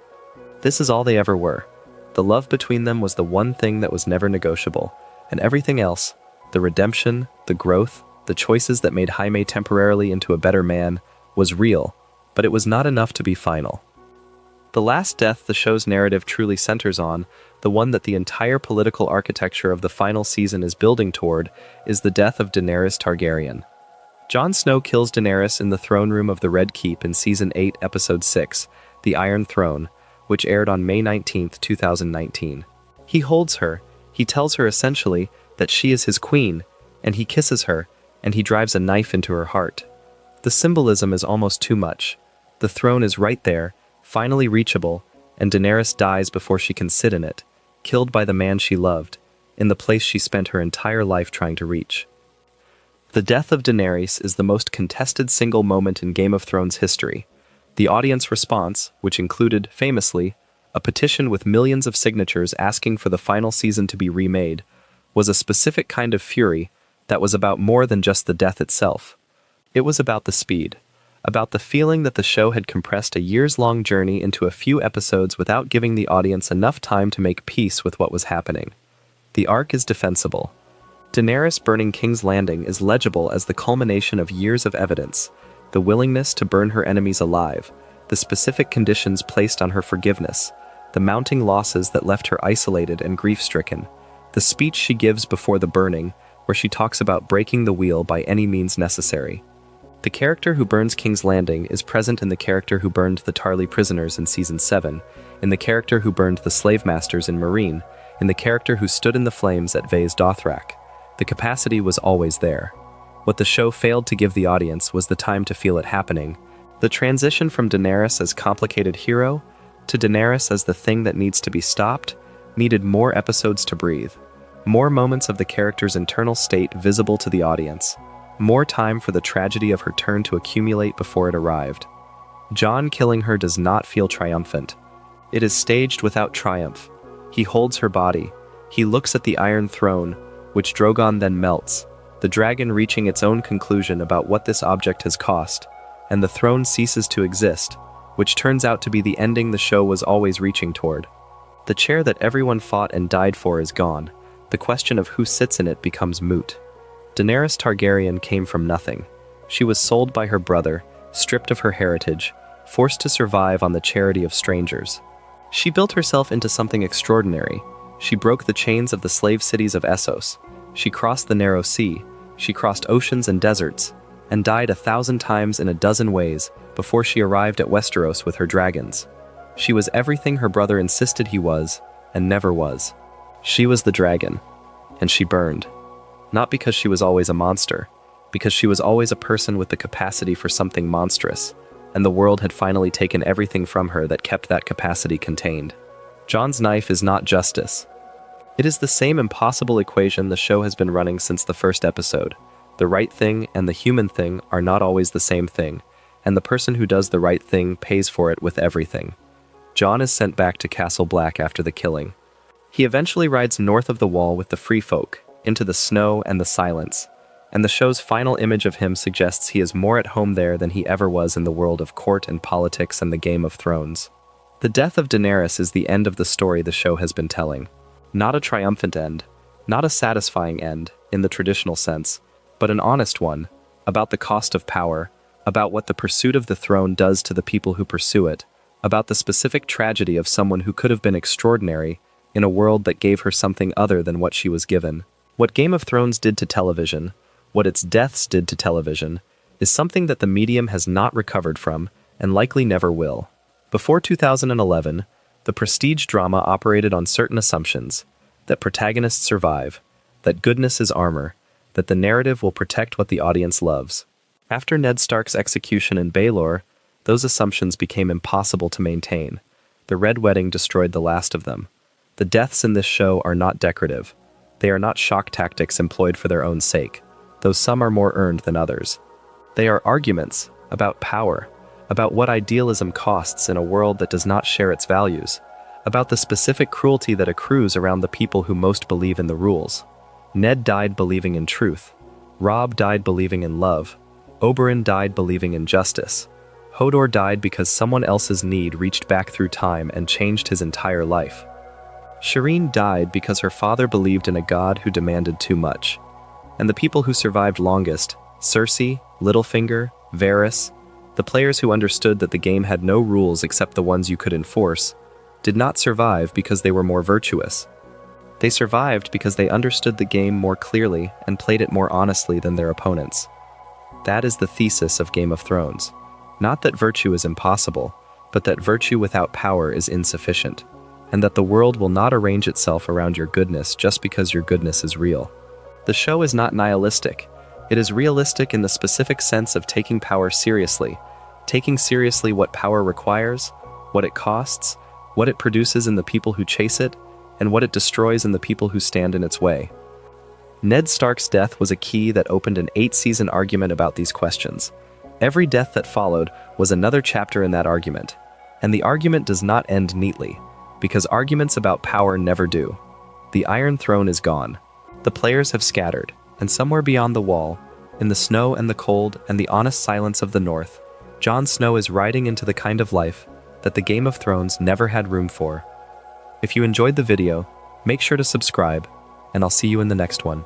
This is all they ever were. The love between them was the one thing that was never negotiable, and everything else, the redemption, the growth, the choices that made Jaime temporarily into a better man, was real, but it was not enough to be final. The last death the show's narrative truly centers on, the one that the entire political architecture of the final season is building toward, is the death of Daenerys Targaryen. Jon Snow kills Daenerys in the throne room of the Red Keep in Season 8, Episode 6, The Iron Throne, which aired on May 19, 2019. He holds her, he tells her essentially that she is his queen, and he kisses her, and he drives a knife into her heart. The symbolism is almost too much. The throne is right there, finally reachable, and Daenerys dies before she can sit in it, killed by the man she loved, in the place she spent her entire life trying to reach. The death of Daenerys is the most contested single moment in Game of Thrones history. The audience response, which included, famously, a petition with millions of signatures asking for the final season to be remade, was a specific kind of fury that was about more than just the death itself. It was about the speed, about the feeling that the show had compressed a years-long journey into a few episodes without giving the audience enough time to make peace with what was happening. The arc is defensible. Daenerys burning King's Landing is legible as the culmination of years of evidence, the willingness to burn her enemies alive, the specific conditions placed on her forgiveness, the mounting losses that left her isolated and grief-stricken, the speech she gives before the burning, where she talks about breaking the wheel by any means necessary. The character who burns King's Landing is present in the character who burned the Tarly prisoners in Season 7, in the character who burned the slave masters in Meereen, in the character who stood in the flames at Vaes Dothrak. The capacity was always there. What the show failed to give the audience was the time to feel it happening. The transition from Daenerys as complicated hero to Daenerys as the thing that needs to be stopped needed more episodes to breathe, more moments of the character's internal state visible to the audience, more time for the tragedy of her turn to accumulate before it arrived. Jon killing her does not feel triumphant. It is staged without triumph. He holds her body. He looks at the Iron Throne, which Drogon then melts, the dragon reaching its own conclusion about what this object has cost, and the throne ceases to exist, which turns out to be the ending the show was always reaching toward. The chair that everyone fought and died for is gone. The question of who sits in it becomes moot. Daenerys Targaryen came from nothing. She was sold by her brother, stripped of her heritage, forced to survive on the charity of strangers. She built herself into something extraordinary. She broke the chains of the slave cities of Essos. She crossed the narrow sea. She crossed oceans and deserts, and died 1,000 times in a dozen ways before she arrived at Westeros with her dragons. She was everything her brother insisted he was, and never was. She was the dragon, and she burned. Not because she was always a monster, because she was always a person with the capacity for something monstrous, and the world had finally taken everything from her that kept that capacity contained. Jon's knife is not justice. It is the same impossible equation the show has been running since the first episode. The right thing and the human thing are not always the same thing, and the person who does the right thing pays for it with everything. Jon is sent back to Castle Black after the killing. He eventually rides north of the Wall with the Free Folk, into the snow and the silence. and the show's final image of him suggests he is more at home there than he ever was in the world of court and politics and the Game of Thrones. The death of Daenerys is the end of the story the show has been telling. Not a triumphant end, not a satisfying end, in the traditional sense, but an honest one, about the cost of power, about what the pursuit of the throne does to the people who pursue it, about the specific tragedy of someone who could have been extraordinary in a world that gave her something other than what she was given. What Game of Thrones did to television, what its deaths did to television, is something that the medium has not recovered from and likely never will. Before 2011, the prestige drama operated on certain assumptions: that protagonists survive, that goodness is armor, that the narrative will protect what the audience loves. After Ned Stark's execution in Baelor, those assumptions became impossible to maintain. The Red Wedding destroyed the last of them. The deaths in this show are not decorative. They are not shock tactics employed for their own sake, though some are more earned than others. They are arguments about power, about what idealism costs in a world that does not share its values, about the specific cruelty that accrues around the people who most believe in the rules. Ned died believing in truth. Robb died believing in love. Oberyn died believing in justice. Hodor died because someone else's need reached back through time and changed his entire life. Shireen died because her father believed in a god who demanded too much. And the people who survived longest, Cersei, Littlefinger, Varys, the players who understood that the game had no rules except the ones you could enforce, did not survive because they were more virtuous. They survived because they understood the game more clearly and played it more honestly than their opponents. That is the thesis of Game of Thrones. Not that virtue is impossible, but that virtue without power is insufficient, and that the world will not arrange itself around your goodness just because your goodness is real. The show is not nihilistic. It is realistic in the specific sense of taking power seriously, taking seriously what power requires, what it costs, what it produces in the people who chase it, and what it destroys in the people who stand in its way. Ned Stark's death was a key that opened an 8-season argument about these questions. Every death that followed was another chapter in that argument, and the argument does not end neatly, because arguments about power never do. The Iron Throne is gone. The players have scattered, and somewhere beyond the wall, in the snow and the cold and the honest silence of the North, Jon Snow is riding into the kind of life that the Game of Thrones never had room for. If you enjoyed the video, make sure to subscribe, and I'll see you in the next one.